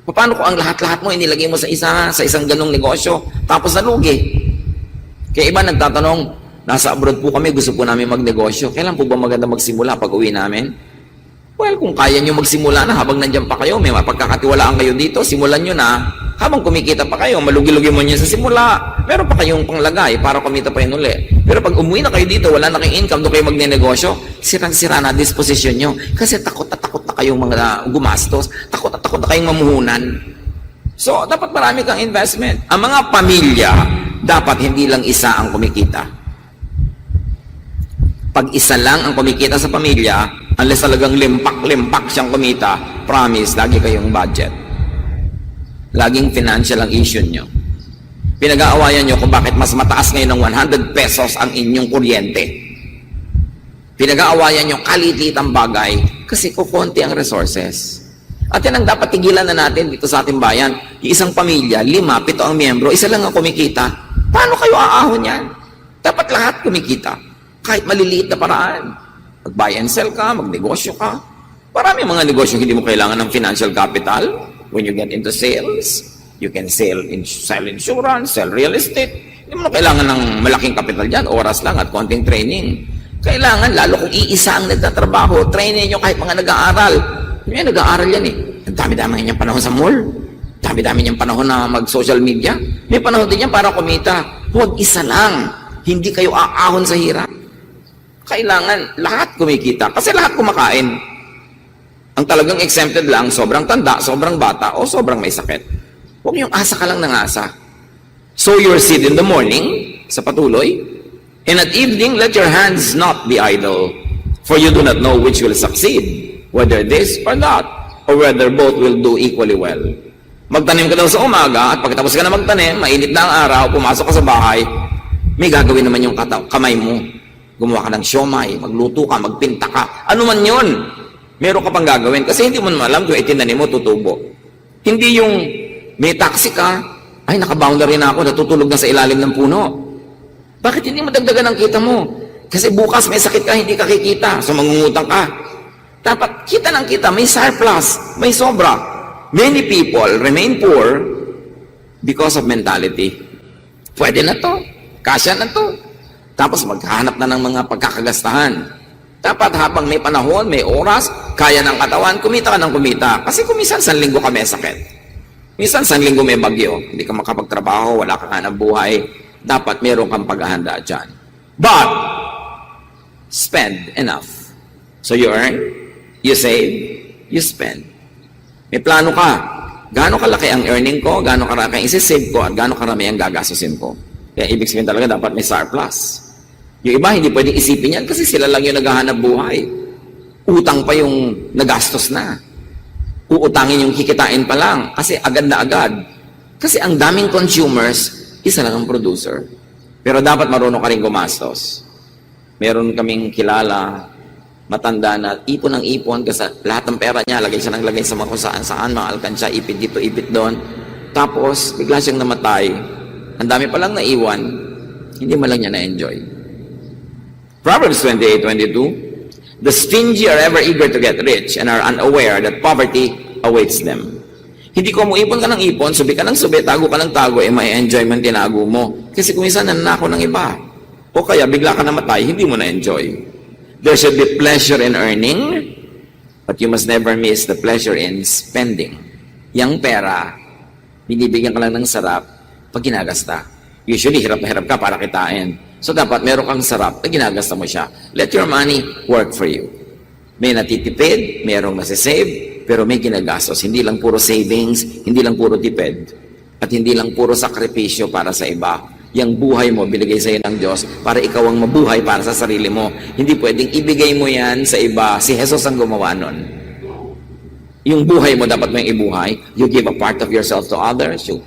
Paano kung ang lahat-lahat mo inilagay mo sa isang ganong negosyo, tapos nalugi? Kaya iba nagtatanong, nasa abroad po kami, gusto po namin magnegosyo. Kailan po ba maganda magsimula pag uwi namin? Well, kung kaya nyo magsimula na habang nandiyan pa kayo, may mapagkakatiwalaan kayo dito, simulan nyo na. Habang kumikita pa kayo, malugi-lugi mo nyo sa simula, meron pa kayong panglagay para kumita pa yun uli. Pero pag umuwi na kayo dito, wala na kayong income, doon kayo magnenegosyo, sirang-sira na disposition nyo. Kasi takot na kayong mga gumastos, takot na kayong mamuhunan. So, dapat marami kang investment. Ang mga pamilya, dapat hindi lang isa ang kumikita. Pag isa lang ang kumikita sa pamilya, unless talagang limpak-limpak siyang kumita, promise, lagi kayong budget. Laging financial ang issue nyo. Pinag-aawayan nyo kung bakit mas mataas ngayon ng 100 pesos ang inyong kuryente. Pinag-aawayan nyo kalit-lit ang bagay kasi kukunti ang resources. At yan ang dapat tigilan na natin dito sa ating bayan. Yung isang pamilya, 5, 7 ang miyembro, isa lang ang kumikita. Paano kayo aahon yan? Dapat lahat kumikita. Kahit maliliit na paraan. Mag-buy and sell ka, magnegosyo ka. Marami mga negosyo hindi mo kailangan ng financial capital. When you get into sales, you can sell insurance, sell real estate. Hindi mo kailangan ng malaking capital dyan. Oras lang at konting training. Kailangan, lalo kung iisa ang nagtatrabaho, trainin nyo kahit mga nag-aaral. May nag-aaral yan eh. Ang dami-dami niyang panahon sa mall. Dami-dami niyang panahon na mag-social media. May panahon din yan para kumita. Huwag isa lang. Hindi kayo aahon sa hirap. Kailangan lahat kumikita. Kasi lahat kumakain. Ang talagang exempted lang, sobrang tanda, sobrang bata, o sobrang may sakit. Huwag niyong asa ka lang ng asa. Sow your seed in the morning, sa patuloy, and at evening, let your hands not be idle. For you do not know which will succeed, whether this or that, or whether both will do equally well. Magtanim ka daw sa umaga, at pagkatapos ka na magtanim, mainit na ang araw, pumasok ka sa bahay, may gagawin naman yung kamay mo. Gumawa ka ng siomay, magluto ka, magpinta ka. Ano man yun, meron ka pang gagawin. Kasi hindi mo naman alam kung itinanim mo, tutubo. Hindi yung may taxi ka, ay nakaboundary na ako, natutulog na sa ilalim ng puno. Bakit hindi mo dagdagan ang kita mo? Kasi bukas may sakit ka, hindi ka kikita, so mangungutang ka. Dapat kita ng kita, may surplus, may sobra. Many people remain poor because of mentality. Pwede na to, kasya na to. Tapos maghahanap na ng mga pagkakagastahan. Dapat habang may panahon, may oras, kaya ng katawan, kumita ka ng kumita. Kasi kung minsan, 1 linggo ka may sakit. Minsan, 1 linggo may bagyo. Hindi ka makapagtrabaho, wala kang hanap buhay. Dapat meron kang paghahanda dyan. But, spend enough. So you earn, you save, you spend. May plano ka. Gaano kalaki ang earning ko, gaano kalaki ang isi-save ko, at gaano karami ang gagastusin ko. Kaya ibig sabihin talaga dapat may surplus. Yung iba, hindi pwedeng isipin yan kasi sila lang yung naghahanap buhay. Utang pa yung nagastos na. Uutangin yung kikitain pa lang kasi agad na agad. Kasi ang daming consumers, isa lang ang producer. Pero dapat marunong ka rin gumastos. Meron kaming kilala, matanda na ipon ng ipon kasi lahat ng pera niya, lagay siya ng lagay sa mga kung saan, mga alkansya, ipit dito, ipit doon. Tapos, bigla siyang namatay. Ang dami palang naiwan, hindi man lang niya na-enjoy. Proverbs 28:22, the stingy are ever eager to get rich and are unaware that poverty awaits them. Hindi ko mo ipon ka ng ipon, subi ka ng subi, tago ka ng tago, may enjoy man tinago mo. Kasi kung minsan nananako ng iba, o kaya bigla ka namatay, hindi mo na-enjoy. There should be pleasure in earning, but you must never miss the pleasure in spending. Yang pera, binibigyan ka lang ng sarap pag ginagasta. Usually, hirap na hirap ka para kitain. So, dapat meron kang sarap na ginagasta mo siya. Let your money work for you. May natitipid, merong masisave, pero may ginagastos. Hindi lang puro savings, hindi lang puro tipid, at hindi lang puro sakripisyo para sa iba. Yang buhay mo, binigay sa iyo ng Diyos para ikaw ang mabuhay para sa sarili mo. Hindi pwedeng ibigay mo yan sa iba. Si Jesus ang gumawa nun. Yung buhay mo, dapat mo yung ibuhay. You give a part of yourself to others. You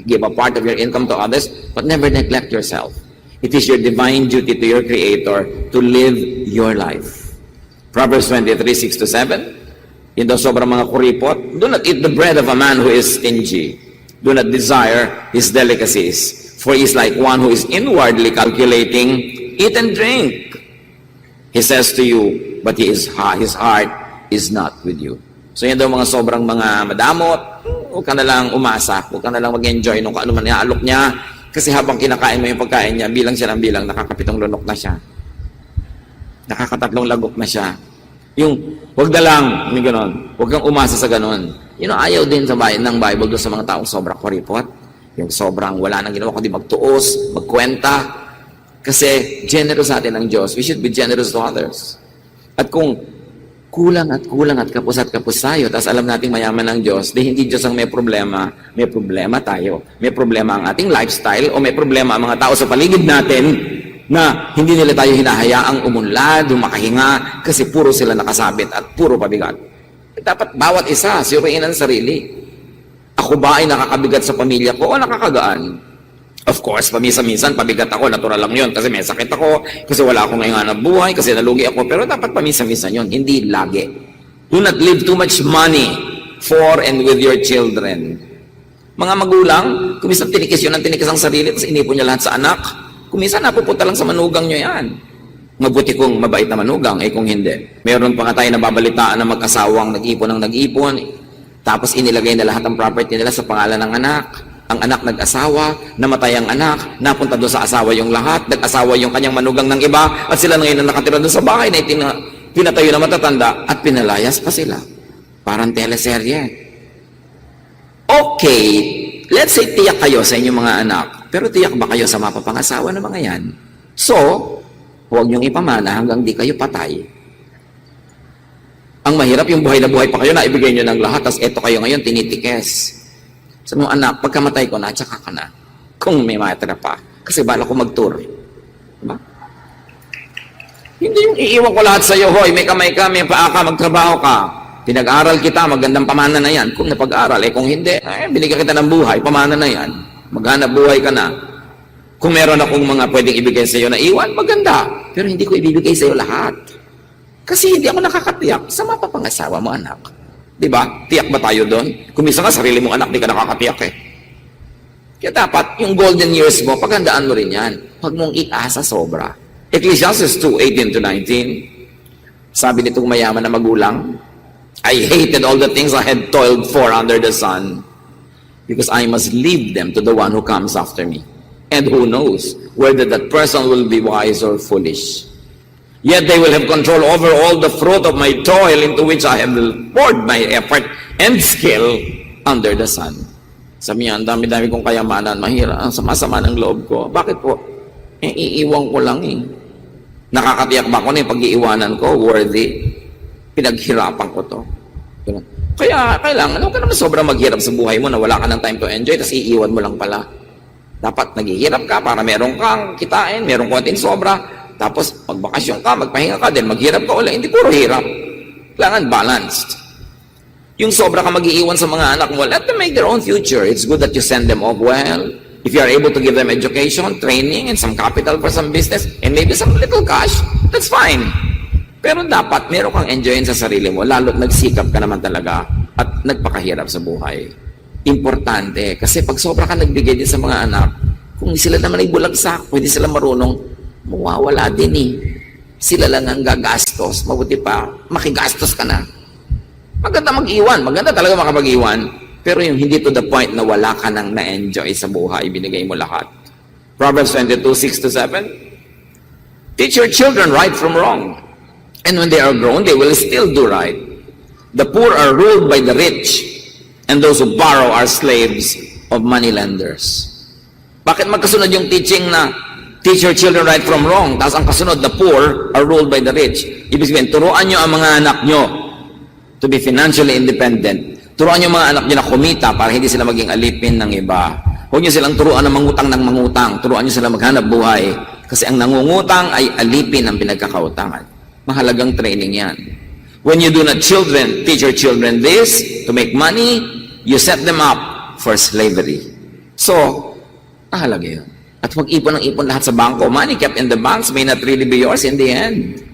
give a part of your income to others, but never neglect yourself. It is your divine duty to your Creator to live your life. Proverbs 23:6-7. Yun daw sobrang mga kuripot. Do not eat the bread of a man who is stingy. Do not desire his delicacies. For he is like one who is inwardly calculating, eat and drink. He says to you, but his heart is not with you. So yan daw mga sobrang mga madamot. Huwag ka na lang umasa. Huwag ka na lang mag-enjoy nung ano man iaalok niya. Kasi habang kinakain mo yung pagkain niya, bilang siya ng bilang, nakakapitong lunok na siya. Nakakatatlong lagok na siya. Yung, wag na lang, may ganon. Huwag kang umasa sa ganon. Ayaw din sa bayan ng Bible doon sa mga taong sobrang kuripot. Yung sobrang wala nang ginawa, kundi magtuos, magkwenta. Kasi generous natin ng Diyos. We should be generous to others. At kung kulang at kapos tayo, tapos alam nating mayaman ng Diyos, di hindi Diyos ang may problema tayo. May problema ang ating lifestyle o may problema ang mga tao sa paligid natin na hindi nila tayo hinahayaang umunlad, makahinga, kasi puro sila nakasabit at puro pabigat. Dapat bawat isa, suriin ang sarili. Ako ba ay nakakabigat sa pamilya ko o nakakagaan? Of course, paminsan-minsan, pabigat ako, natural lang yun, kasi may sakit ako, kasi wala akong ngayon hanap buhay, kasi nalugi ako, pero dapat paminsan-minsan yun, hindi lagi. Do not leave too much money for and with your children. Mga magulang, kung minsan tinikis yun ang tinikis ang sarili, tapos inipon niya lahat sa anak, kung minsan napupunta lang sa manugang nyo yan. Mabuti kung mabait na manugang, kung hindi. Meron pa nga tayo nababalitaan na mag-asawang nag-ipon ng nag-ipon, tapos inilagay na lahat ng property nila sa pangalan ng anak. Ang anak nag-asawa, namatay ang anak, napunta doon sa asawa yung lahat, nag-asawa yung kanyang manugang ng iba, at sila ngayon na nakatira doon sa bahay na pinatayo na matatanda, at pinalayas pa sila. Parang teleserye. Okay, let's say tiyak kayo sa inyong mga anak, pero tiyak ba kayo sa mapapangasawa ng mga yan? So, huwag niyong ipamana hanggang di kayo patay. Ang mahirap yung buhay na buhay pa kayo, naibigay niyo ng lahat, tapos eto kayo ngayon, tinitikes. Sabi mo, anak, pagkamatay ko na, tsaka ka na. Kung may matira pa. Kasi bala ko mag-tour. Diba? Hindi yung iiwan ko lahat sa'yo, hoy, may kamay ka, may paa ka, magtrabaho ka. Pinag-aral kita, magandang pamana na yan. Kung napag-aral, kung hindi, binigyan kita ng buhay, pamana na yan. Maghanap buhay ka na. Kung meron akong mga pwedeng ibigay sa'yo na iwan, maganda. Pero hindi ko ibibigay sa'yo lahat. Kasi hindi ako nakakatiyak sa mapapangasawa mo, anak. Diba? Tiyak ba tayo doon? Kung minsan nga, sarili mong anak, di ka nakakatiyak Kaya dapat, yung golden years mo, paghandaan mo rin yan. Huwag mong iasa sobra. Ecclesiastes 2:18-19, sabi nitong mayaman na magulang, I hated all the things I had toiled for under the sun, because I must leave them to the one who comes after me. And who knows whether that person will be wise or foolish. Yet they will have control over all the fruit of my toil into which I have poured my effort and skill under the sun. Sabi niya, ang dami-dami kong kayamanan, mahirap, ang sama-sama ng loob ko. Bakit po? Iiwan ko lang Nakakatiyak ba ko na yung pag-iiwanan ko? Worthy? Pinaghirapan ko to. Kaya, kailangan, huwag ka naman sobrang maghirap sa buhay mo na wala ka ng time to enjoy, tapos iiwan mo lang pala. Dapat naghihirap ka para meron kang kitain, meron konting sobra, tapos magbakasyon ka, magpahinga ka, then maghirap ka ulit. Hindi puro hirap. Kailangan balanced. Yung sobra ka mag-iiwan sa mga anak mo, let them make their own future. It's good that you send them off well. If you are able to give them education, training, and some capital for some business, and maybe some little cash, that's fine. Pero dapat meron kang enjoyin sa sarili mo, lalo't nagsikap ka naman talaga at nagpakahirap sa buhay. Importante, kasi pag sobra ka nagbigay din sa mga anak, kung sila naman ay bulagsak, pwede sila marunong, mawawala din Sila lang ang gagastos, mabuti pa, makigastos ka na. Maganda mag-iwan, maganda talaga makapag-iwan, pero yung hindi to the point na wala ka nang na-enjoy sa buhay, binigay mo lahat. Proverbs 22:6-7, teach your children right from wrong. And when they are grown, they will still do right. The poor are ruled by the rich, and those who borrow are slaves of moneylenders. Bakit magkasunod yung teaching na teach your children right from wrong, tapos ang kasunod, the poor are ruled by the rich? Ibig sabihin, turuan nyo ang mga anak nyo to be financially independent. Turuan nyo mga anak nyo na kumita para hindi sila maging alipin ng iba. Huwag nyo silang turuan ng mangutang ng mangutang. Turuan nyo sila maghanap buhay. Kasi ang nangungutang ay alipin ng pinagkakautangan. Mahalagang training yan. When you do not teach your children this, to make money, you set them up for slavery. So, mahalaga yun. At mag-ipon ng ipon lahat sa bangko. Money kept in the banks may not really be yours in the end.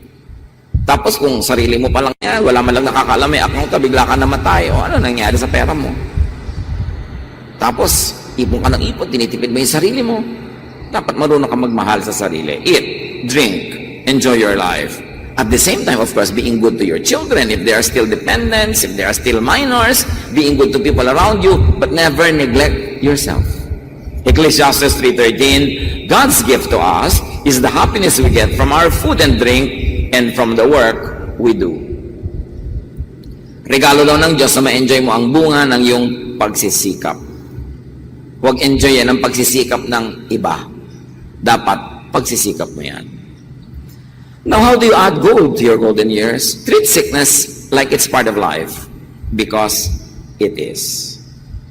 Tapos kung sarili mo pa lang yan, wala man lang nakakaalam, may account ka, bigla ka namatay, o ano nangyari sa pera mo? Tapos, ipon ka ng ipon, tinitipid mo yung sarili mo. Dapat marunong ka magmahal sa sarili. Eat, drink, enjoy your life. At the same time, of course, being good to your children. If they are still dependents, if they are still minors, being good to people around you, but never neglect yourself. Ecclesiastes 3:13, God's gift to us is the happiness we get from our food and drink and from the work we do. Regalo daw ng Diyos na ma-enjoy mo ang bunga ng iyong pagsisikap. Huwag enjoy yan ang pagsisikap ng iba. Dapat pagsisikap mo yan. Now, how do you add gold to your golden years? Treat sickness like it's part of life, because it is.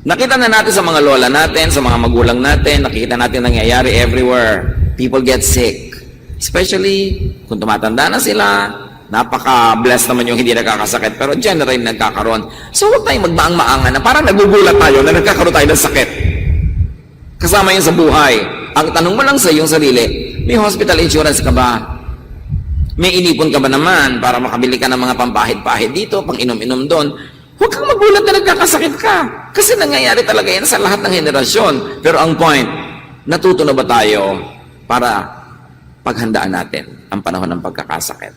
Nakita na natin sa mga lola natin, sa mga magulang natin, nakikita natin nangyayari everywhere. People get sick. Especially kung tumatanda na sila, napaka-blessed naman yung hindi nagkakasakit, pero generally nagkakaroon. So huwag tayong magmaang-maangan na parang nagugulat tayo na nagkakaroon tayo ng sakit. Kasama yun sa buhay. Ang tanong mo lang sa iyong sarili, may hospital insurance ka ba? May inipon ka ba naman para makabili ka ng mga pampahid-pahid dito, pang inom-inom doon? Huwag Huwag kang magulat na nagkakasakit ka. Kasi nangyayari talaga yan sa lahat ng henerasyon. Pero ang point, natuto na ba tayo para paghandaan natin ang panahon ng pagkakasakit?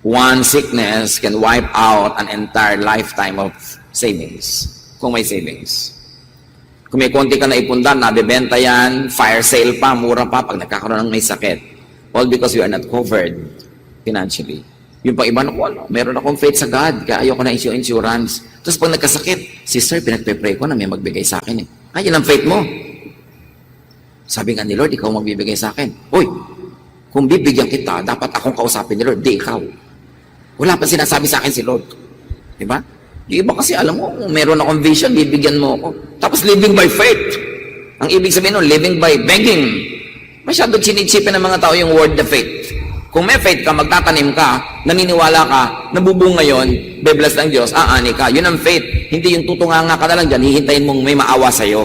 One sickness can wipe out an entire lifetime of savings. Kung may savings. Kung may konti ka na ipundan, nabibenta yan, fire sale pa, mura pa, pag nagkakaroon ng may sakit. All because you are not covered financially. Yung pang iba na ko, meron akong faith sa God, kaya ayoko na insurance. Tapos pag nagkasakit, sister, pinagpe-pray ko na may magbigay sa akin eh. Ay, yan ang faith mo. Sabi nga ni Lord, ikaw magbibigay sa akin. Uy, kung bibigyan kita, dapat akong kausapin ni Lord, di ikaw. Wala pa sinasabi sa akin si Lord. Diba? Yung iba kasi, alam mo, meron akong vision, bibigyan mo ako. Tapos living by faith. Ang ibig sabihin nun, living by begging. Masyado chinisipin ng mga tao yung word the faith. Kung may faith ka, magtatanim ka, naniniwala ka, nabubong ngayon, be-bless ng Diyos, aani ka. Yun ang faith. Hindi yung tutunganga ka na lang dyan, hihintayin mong may maawa sa'yo.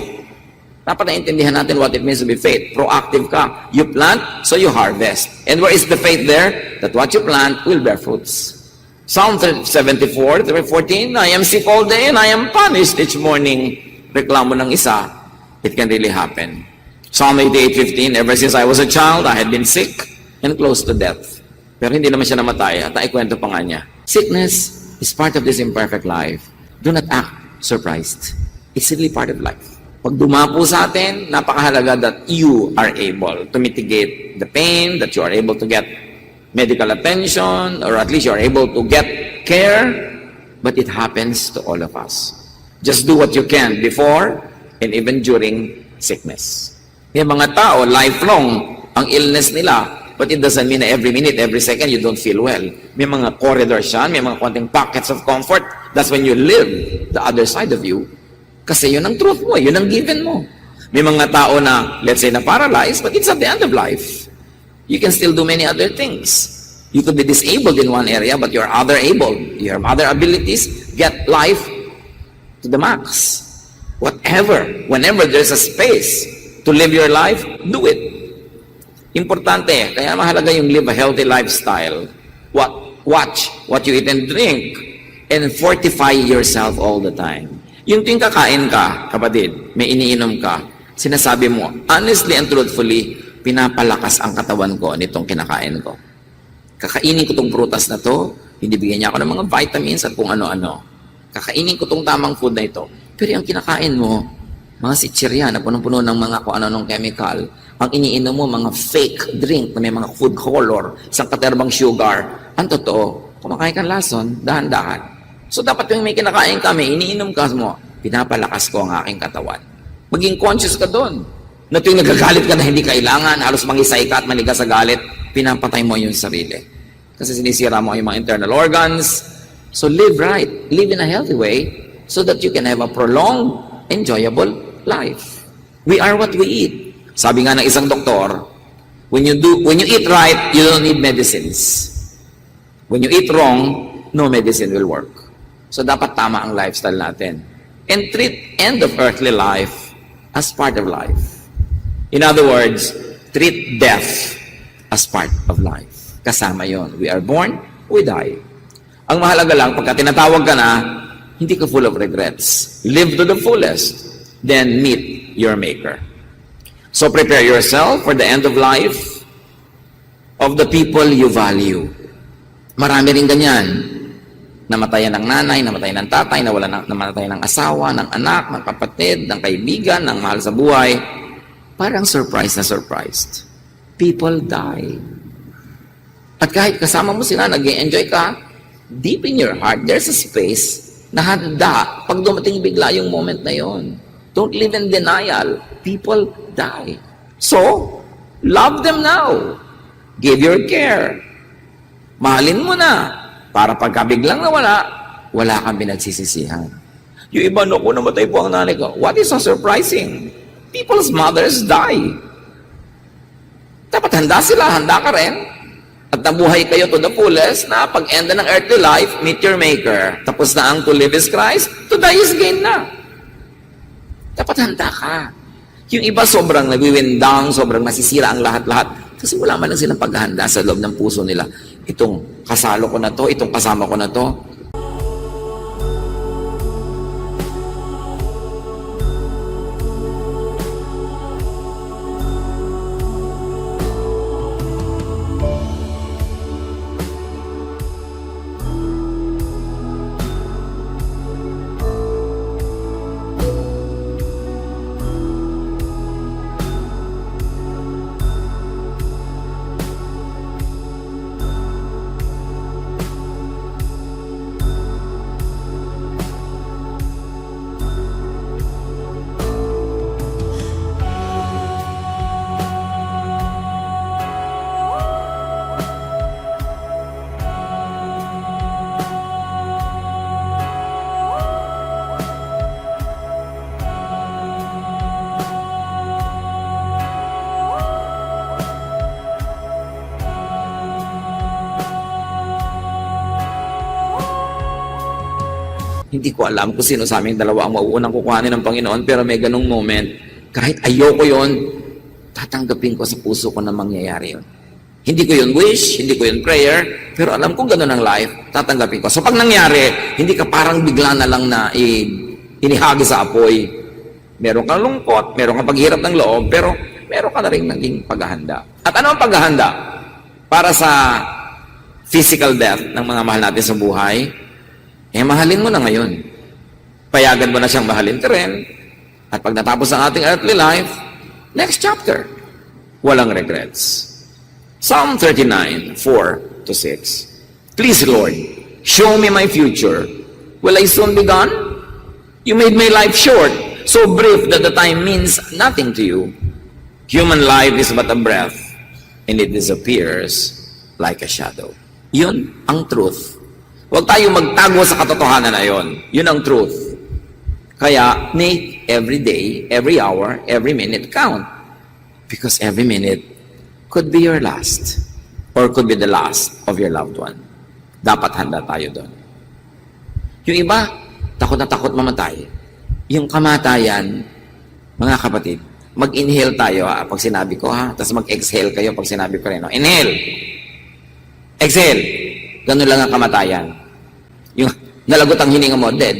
Dapat naintindihan natin what it means to be faith. Proactive ka. You plant, so you harvest. And where is the faith there? That what you plant will bear fruits. Psalm 74, 14, I am sick all day and I am punished each morning. Reklamo ng isa, it can really happen. Psalm 88:15, ever since I was a child, I had been sick and close to death. Pero hindi naman siya namatay at naikwento pa nga niya. Sickness is part of this imperfect life. Do not act surprised. It's really part of life. Pag dumapo sa atin, napakahalaga that you are able to mitigate the pain, that you are able to get medical attention, or at least you are able to get care, but it happens to all of us. Just do what you can before and even during sickness. Yung mga tao, lifelong, ang illness nila, but it doesn't mean na every minute, every second, you don't feel well. May mga corridors yan, may mga konting pockets of comfort. That's when you live the other side of you. Kasi yun ang truth mo, yun ang given mo. May mga tao na, let's say, na paralyzed, but it's at the end of life. You can still do many other things. You could be disabled in one area, but your other other abilities, get life to the max. Whatever, whenever there's a space to live your life, do it. Importante, kaya mahalaga yung live a healthy lifestyle. Watch what you eat and drink, and fortify yourself all the time. Yung ting kakain ka, kapatid, may iniinom ka, sinasabi mo, honestly and truthfully, pinapalakas ang katawan ko nitong kinakain ko. Kakainin ko tong prutas na to, binibigyan niya ako ng mga vitamins at kung ano-ano. Kakainin ko tong tamang food na ito. Pero yung kinakain mo, mga sitsirya na punong-puno ng mga kung ano-anong chemical, ang iniinom mo, mga fake drink na may mga food color, isang katerbang sugar, ang totoo, kumakain kang lason, dahan-dahan. So dapat yung may kinakain ka, may iniinom ka mo, pinapalakas ko ang aking katawan. Maging conscious ka doon. Na tuwing nagagalit ka na hindi kailangan, halos mangisay ka at maniga sa galit, pinapatay mo yung sarili. Kasi sinisira mo yung mga internal organs. So live right. Live in a healthy way so that you can have a prolonged, enjoyable life. We are what we eat. Sabi nga ng isang doktor, when you eat right, you don't need medicines. When you eat wrong, no medicine will work. So dapat tama ang lifestyle natin. And treat end of earthly life as part of life. In other words, treat death as part of life. Kasama yon. We are born, we die. Ang mahalaga lang, pagka tinatawag ka na, hindi ka full of regrets. Live to the fullest, then meet your Maker. So prepare yourself for the end of life of the people you value. Marami rin ganyan. Namatayan ng nanay, namatayan ng tatay, namatayan ng asawa, ng anak, ng kapatid, ng kaibigan, ng mahal sa buhay. Parang surprised na surprised. People die. At kahit kasama mo sila, nag-enjoy ka, deep in your heart, there's a space na handa pag dumating bigla yung moment na yon. Don't live in denial. People die. So, love them now. Give your care. Mahalin mo na. Para pagka biglang nawala, wala kang pinagsisisihan. Yung iba, no, kung namatay po ang nanay ko, what is so surprising? People's mothers die. Dapat handa sila, handa ka rin. At nabuhay kayo to the fullest na pag-enda ng earthly life, meet your Maker. Tapos na ang to live is Christ, to die is gain na. Dapat handa ka. Yung iba sobrang nag-wind down, sobrang nasisira ang lahat-lahat. Kasi wala man lang silang paghahanda sa loob ng puso nila. Itong kasalo ko na to, itong kasama ko na to, Hindi ko alam kung sino sa aming dalawa ang mauunang kukuhanin ng Panginoon, pero may ganong moment, kahit ayoko yon, tatanggapin ko sa puso ko na mangyayari yun. Hindi ko yun wish, hindi ko yun prayer, pero alam kong gano'n ang life, tatanggapin ko. So pag nangyari, hindi ka parang bigla na lang na inihagi sa apoy. Meron kang lungkot, meron kang paghirap ng loob, pero meron ka na rin naging paghahanda. At ano ang paghahanda? Para sa physical death ng mga mahal natin sa buhay, mahalin mo na ngayon. Payagan mo na siyang mahalin ka rin. At pag natapos ang ating earthly life, next chapter, walang regrets. Psalm 39, 4-6. Please, Lord, show me my future. Will I soon be gone? You made my life short, so brief that the time means nothing to you. Human life is but a breath, and it disappears like a shadow. Yun ang truth. Huwag tayo magtago sa katotohanan na yun. Yun ang truth. Kaya, make every day, every hour, every minute count. Because every minute could be your last. Or could be the last of your loved one. Dapat handa tayo doon. Yung iba, takot na takot mamatay. Yung kamatayan, mga kapatid, mag-inhale tayo pag sinabi ko tapos mag-exhale kayo pag sinabi ko rin. Inhale. Exhale. Ganun lang ang kamatayan. Yung nalagot ang hininga mo, dead.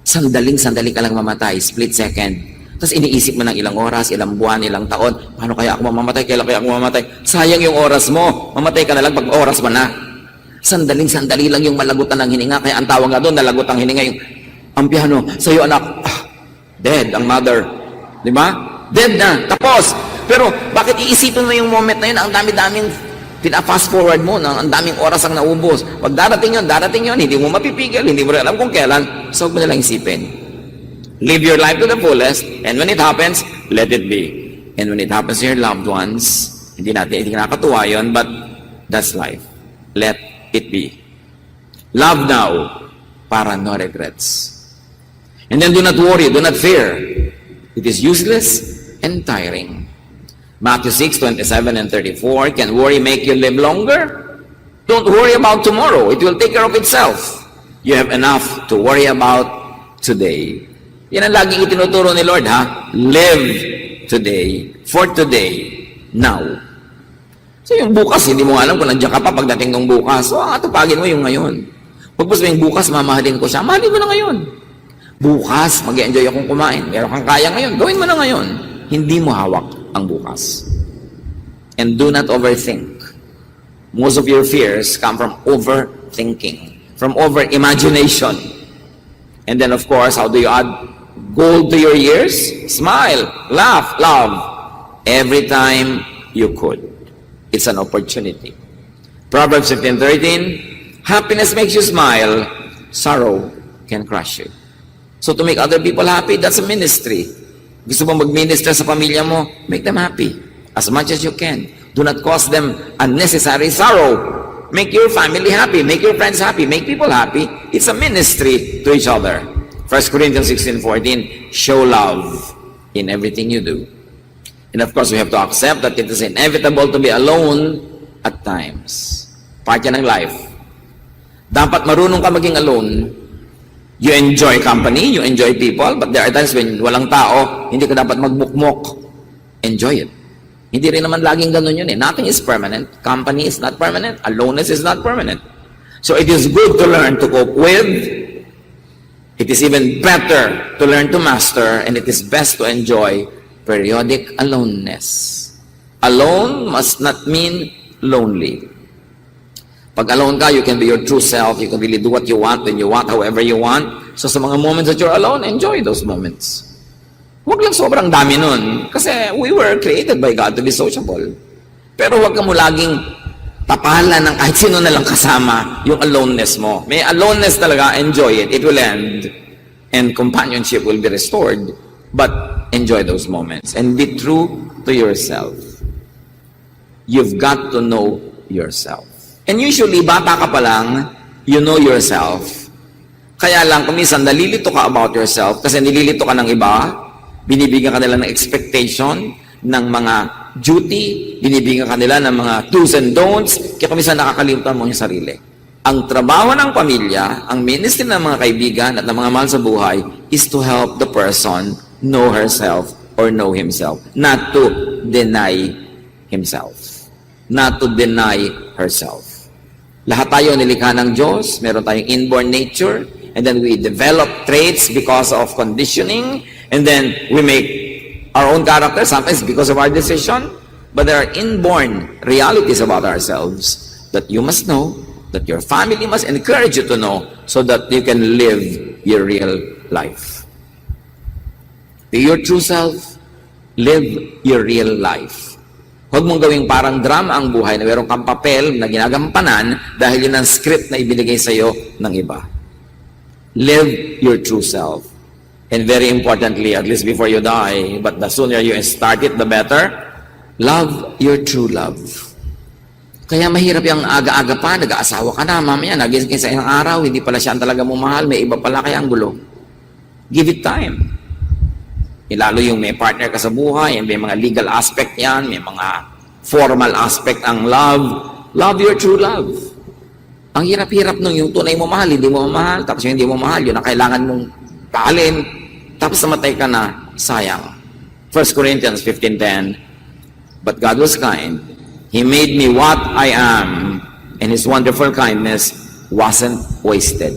Sandali ka lang mamatay, split second. Tapos iniisip mo ng ilang oras, ilang buwan, ilang taon, paano kaya ako mamamatay, kailan kaya ako mamamatay? Sayang yung oras mo. Mamatay ka na lang pag oras mo na. Sandali lang yung malagutan ng hininga. Kaya ang tawag nga doon, nalagot ang hininga, yung ang piano, sa'yo anak, dead ang mother. Di ba? Dead na, tapos. Pero bakit iisipin mo yung moment na yun, ang dami-daming pina-fast forward mo, ang daming oras ang naubos. Pag darating yun, hindi mo mapipigil, hindi mo rin alam kung kailan, so huwag mo nalang isipin. Live your life to the fullest, and when it happens, let it be. And when it happens to your loved ones, hindi nakakatuwa yun, but that's life. Let it be. Love now, para no regrets. And then do not worry, do not fear. It is useless and tiring. Matthew 6:27-34, can worry make you live longer? Don't worry about tomorrow. It will take care of itself. You have enough to worry about today. Yan ang laging itinuturo ni Lord, Live today, for today, now. So yung bukas, hindi mo alam kung nandiyan ka pa pagdating ng bukas. So atupagin mo yung ngayon. Pag mo sabihin, bukas mamahalin ko siya, mahalin mo na ngayon. Bukas, mag-enjoy akong kumain. Meron kang kaya ngayon, gawin mo na ngayon. Hindi mo hawak ang bukas. And do not overthink. Most of your fears come from overthinking, from over-imagination. And then, of course, how do you add gold to your years? Smile, laugh, love. Every time you could. It's an opportunity. Proverbs 15:13, happiness makes you smile, sorrow can crush you. So to make other people happy, that's a ministry. Gusto mo mag-minister sa pamilya mo, make them happy as much as you can. Do not cause them unnecessary sorrow. Make your family happy, make your friends happy, make people happy. It's a ministry to each other. 1 Corinthians 16:14, show love in everything you do. And of course, we have to accept that it is inevitable to be alone at times. Part yan ng life. Dapat marunong ka maging alone. You enjoy company, you enjoy people, but there are times when walang tao, hindi ka dapat magmukmok. Enjoy it. Hindi rin naman laging ganun yun Nothing is permanent. Company is not permanent. Aloneness is not permanent. So it is good to learn to cope with. It is even better to learn to master, and it is best to enjoy periodic aloneness. Alone must not mean lonely. Pag alone ka, you can be your true self. You can really do what you want, when you want, however you want. So sa mga moments that you're alone, enjoy those moments. Huwag lang sobrang dami nun. Kasi we were created by God to be sociable. Pero huwag ka mo laging tapalan ng kahit sino na lang kasama yung aloneness mo. May aloneness talaga, enjoy it. It will end. And companionship will be restored. But enjoy those moments. And be true to yourself. You've got to know yourself. And usually, bata ka pa lang, you know yourself. Kaya lang, kung minsan nalilito ka about yourself, kasi nililito ka ng iba, binibigyan ka nila ng expectation, ng mga duty, binibigyan ka nila ng mga do's and don'ts, kaya kung minsan nakakalimutan mo yung sarili. Ang trabaho ng pamilya, ang ministry ng mga kaibigan at ng mga mahal sa buhay is to help the person know herself or know himself, not to deny himself, not to deny herself. Lahat tayo nilikha ng Diyos, meron tayong inborn nature, and then we develop traits because of conditioning, and then we make our own character, sometimes because of our decision, but there are inborn realities about ourselves that you must know, that your family must encourage you to know, so that you can live your real life. Be your true self, live your real life. Huwag mong gawing parang drama ang buhay na meron kang papel na ginagampanan dahil yun ang script na ibinigay sa'yo ng iba. Live your true self. And very importantly, at least before you die, but the sooner you start it, the better, love your true love. Kaya mahirap yung aga-aga pa, nag-aasawa ka na, mamaya, nagising sa isang araw, hindi pala siya ang talaga mo mahal, may iba pala, kaya ang gulo. Give it time. Lalo yung may partner ka sa buhay, may mga legal aspect yan, may mga formal aspect ang love. Love your true love. Ang hirap-hirap nung yung tunay mo mahal, hindi mo mahal, tapos yung hindi mo mahal, yun ang kailangan mong pahalin, tapos namatay ka na, sayang. 1 Corinthians 15:10, but God was kind. He made me what I am, and His wonderful kindness wasn't wasted.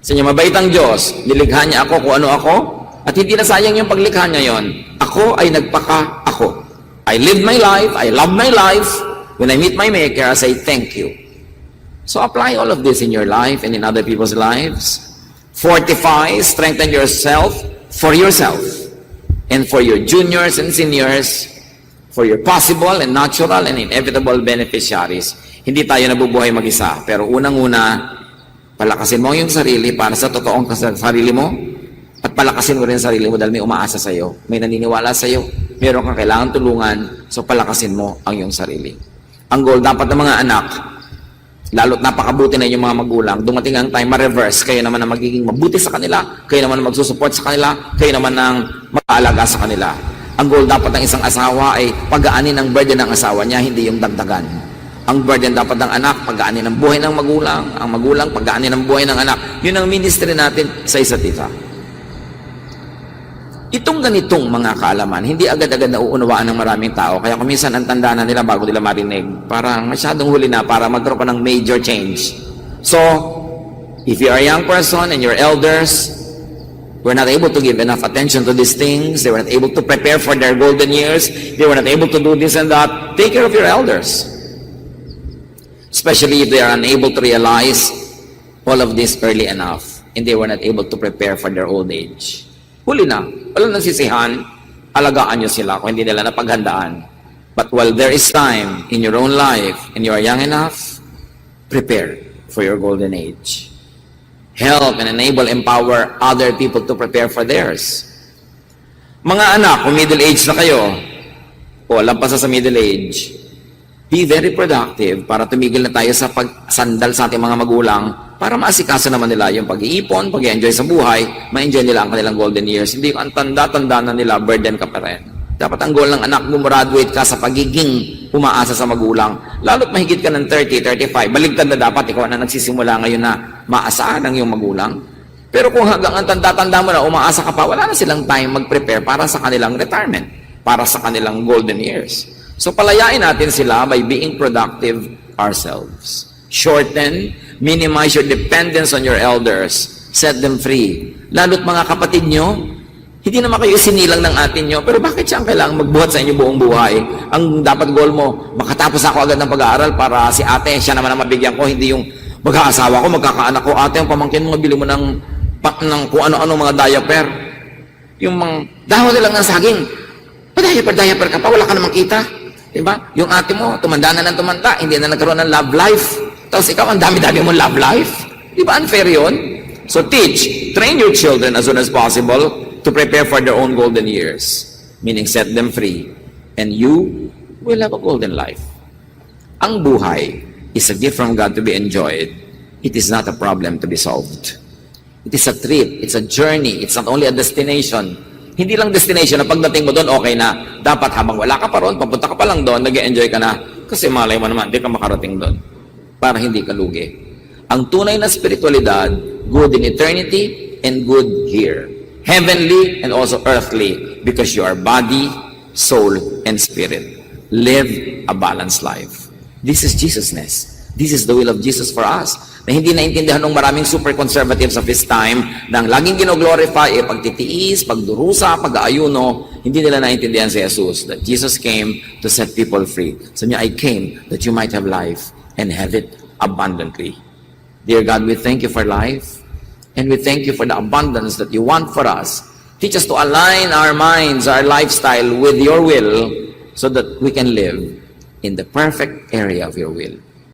Sa inyo, mabait ang Diyos, nilikha niya ako kung ano ako, at hindi na sayang yung paglikha niya yon. Ako ay nagpaka-ako. I live my life, I love my life. When I meet my Maker, I say thank you. So apply all of this in your life and in other people's lives. Fortify, strengthen yourself for yourself and for your juniors and seniors, for your possible and natural and inevitable beneficiaries. Hindi tayo nabubuhay mag-isa, pero unang-una, palakasin mo yung sarili para sa totoong sarili mo, at palakasin mo rin ang sarili mo dahil may umaasa sa iyo, may naniniwala sa iyo, meron kang kailangan tulungan, so palakasin mo ang iyong sarili. Ang goal dapat ng mga anak, lalo't napakabuti na yung mga magulang, dumating ang time ma-reverse, kayo naman ang magiging mabuti sa kanila, kayo naman ang magsusupport sa kanila, kayo naman ang mag-aalaga sa kanila. Ang goal dapat ng isang asawa ay pagaanin ang burden ng asawa niya, hindi yung dagdagan. Ang burden dapat ng anak, pagaanin ang buhay ng magulang, ang magulang, pagaanin ang buhay ng anak. Yun ang ministry natin sa isa't isa. Itong ganitong mga kaalaman, hindi agad-agad nauunawaan ng maraming tao. Kaya kuminsan ang tanda na nila bago nila marinig. Parang masyadong huli na para magkaroon pa ng major change. So, if you are a young person and your elders were not able to give enough attention to these things, they were not able to prepare for their golden years, they were not able to do this and that, take care of your elders. Especially if they are unable to realize all of this early enough and they were not able to prepare for their old age. Huli na. Walang nasisihan, alagaan nyo sila kung hindi nila napaghandaan. But while there is time in your own life and you are young enough, prepare for your golden age. Help and enable, empower other people to prepare for theirs. Mga anak, kung middle age na kayo, o lampas sa middle age, be very productive para tumigil na tayo sa pagsandal sa ating mga magulang para maasikaso naman nila yung pag-iipon, pag-enjoy sa buhay, ma-enjoy nila ang kanilang golden years. Hindi ang tanda-tanda na nila, burden ka pa rin. Dapat ang goal ng anak mo, graduate ka sa pagiging umaasa sa magulang. Lalo't mahigit ka ng 30, 35, baligtad na dapat ikaw na nagsisimula ngayon na maasahan ng iyong magulang. Pero kung hanggang ang tanda-tanda mo na umaasa ka pa, wala na silang time mag-prepare para sa kanilang retirement, para sa kanilang golden years. So palayain natin sila by being productive ourselves. Shorten, minimize your dependence on your elders, set them free. Lalo't mga kapatid nyo, hindi naman kayo sinilang ng atin nyo, pero bakit siya ang kailangang magbuhat sa inyo buong buhay? Ang dapat goal mo, makatapos ako agad ng pag-aaral para si ate, siya naman ang mabigyan ko, hindi yung mag-aasawa ko, magkakaanak ko, ate, ang pamangkin mo, mabili mo ng kung ano-ano mga diaper. Yung mga dahon nilang ng saging, pa-diaper ka pa, wala ka namang kita. Diba? Yung ate mo, tumanda na ng tumanda, hindi na nagkaroon ng love life. Tapos ikaw, ang dami-dami mong love life. Diba unfair yun? So teach, train your children as soon as possible to prepare for their own golden years. Meaning set them free. And you will have a golden life. Ang buhay is a gift from God to be enjoyed. It is not a problem to be solved. It is a trip, it's a journey, it's not only a destination. Hindi lang destination na pagdating mo doon, okay na. Dapat habang wala ka pa ron, papunta ka pa lang doon, nag-enjoy ka na. Kasi malay mo naman, hindi ka makarating doon. Para hindi ka lugi. Ang tunay na spiritualidad, good in eternity and good here. Heavenly and also earthly, because you are body, soul, and spirit. Live a balanced life. This is Jesusness. This is the will of Jesus for us. Na hindi naintindihan ng maraming super conservatives of his time na ang laging ginoglorify pagtitiis, pagdurusa, pag-aayuno. Hindi nila naintindihan si Jesus that Jesus came to set people free. Sabi niya, I came that you might have life and have it abundantly. Dear God, we thank you for life and we thank you for the abundance that you want for us. Teach us to align our minds, our lifestyle with your will so that we can live in the perfect area of your will.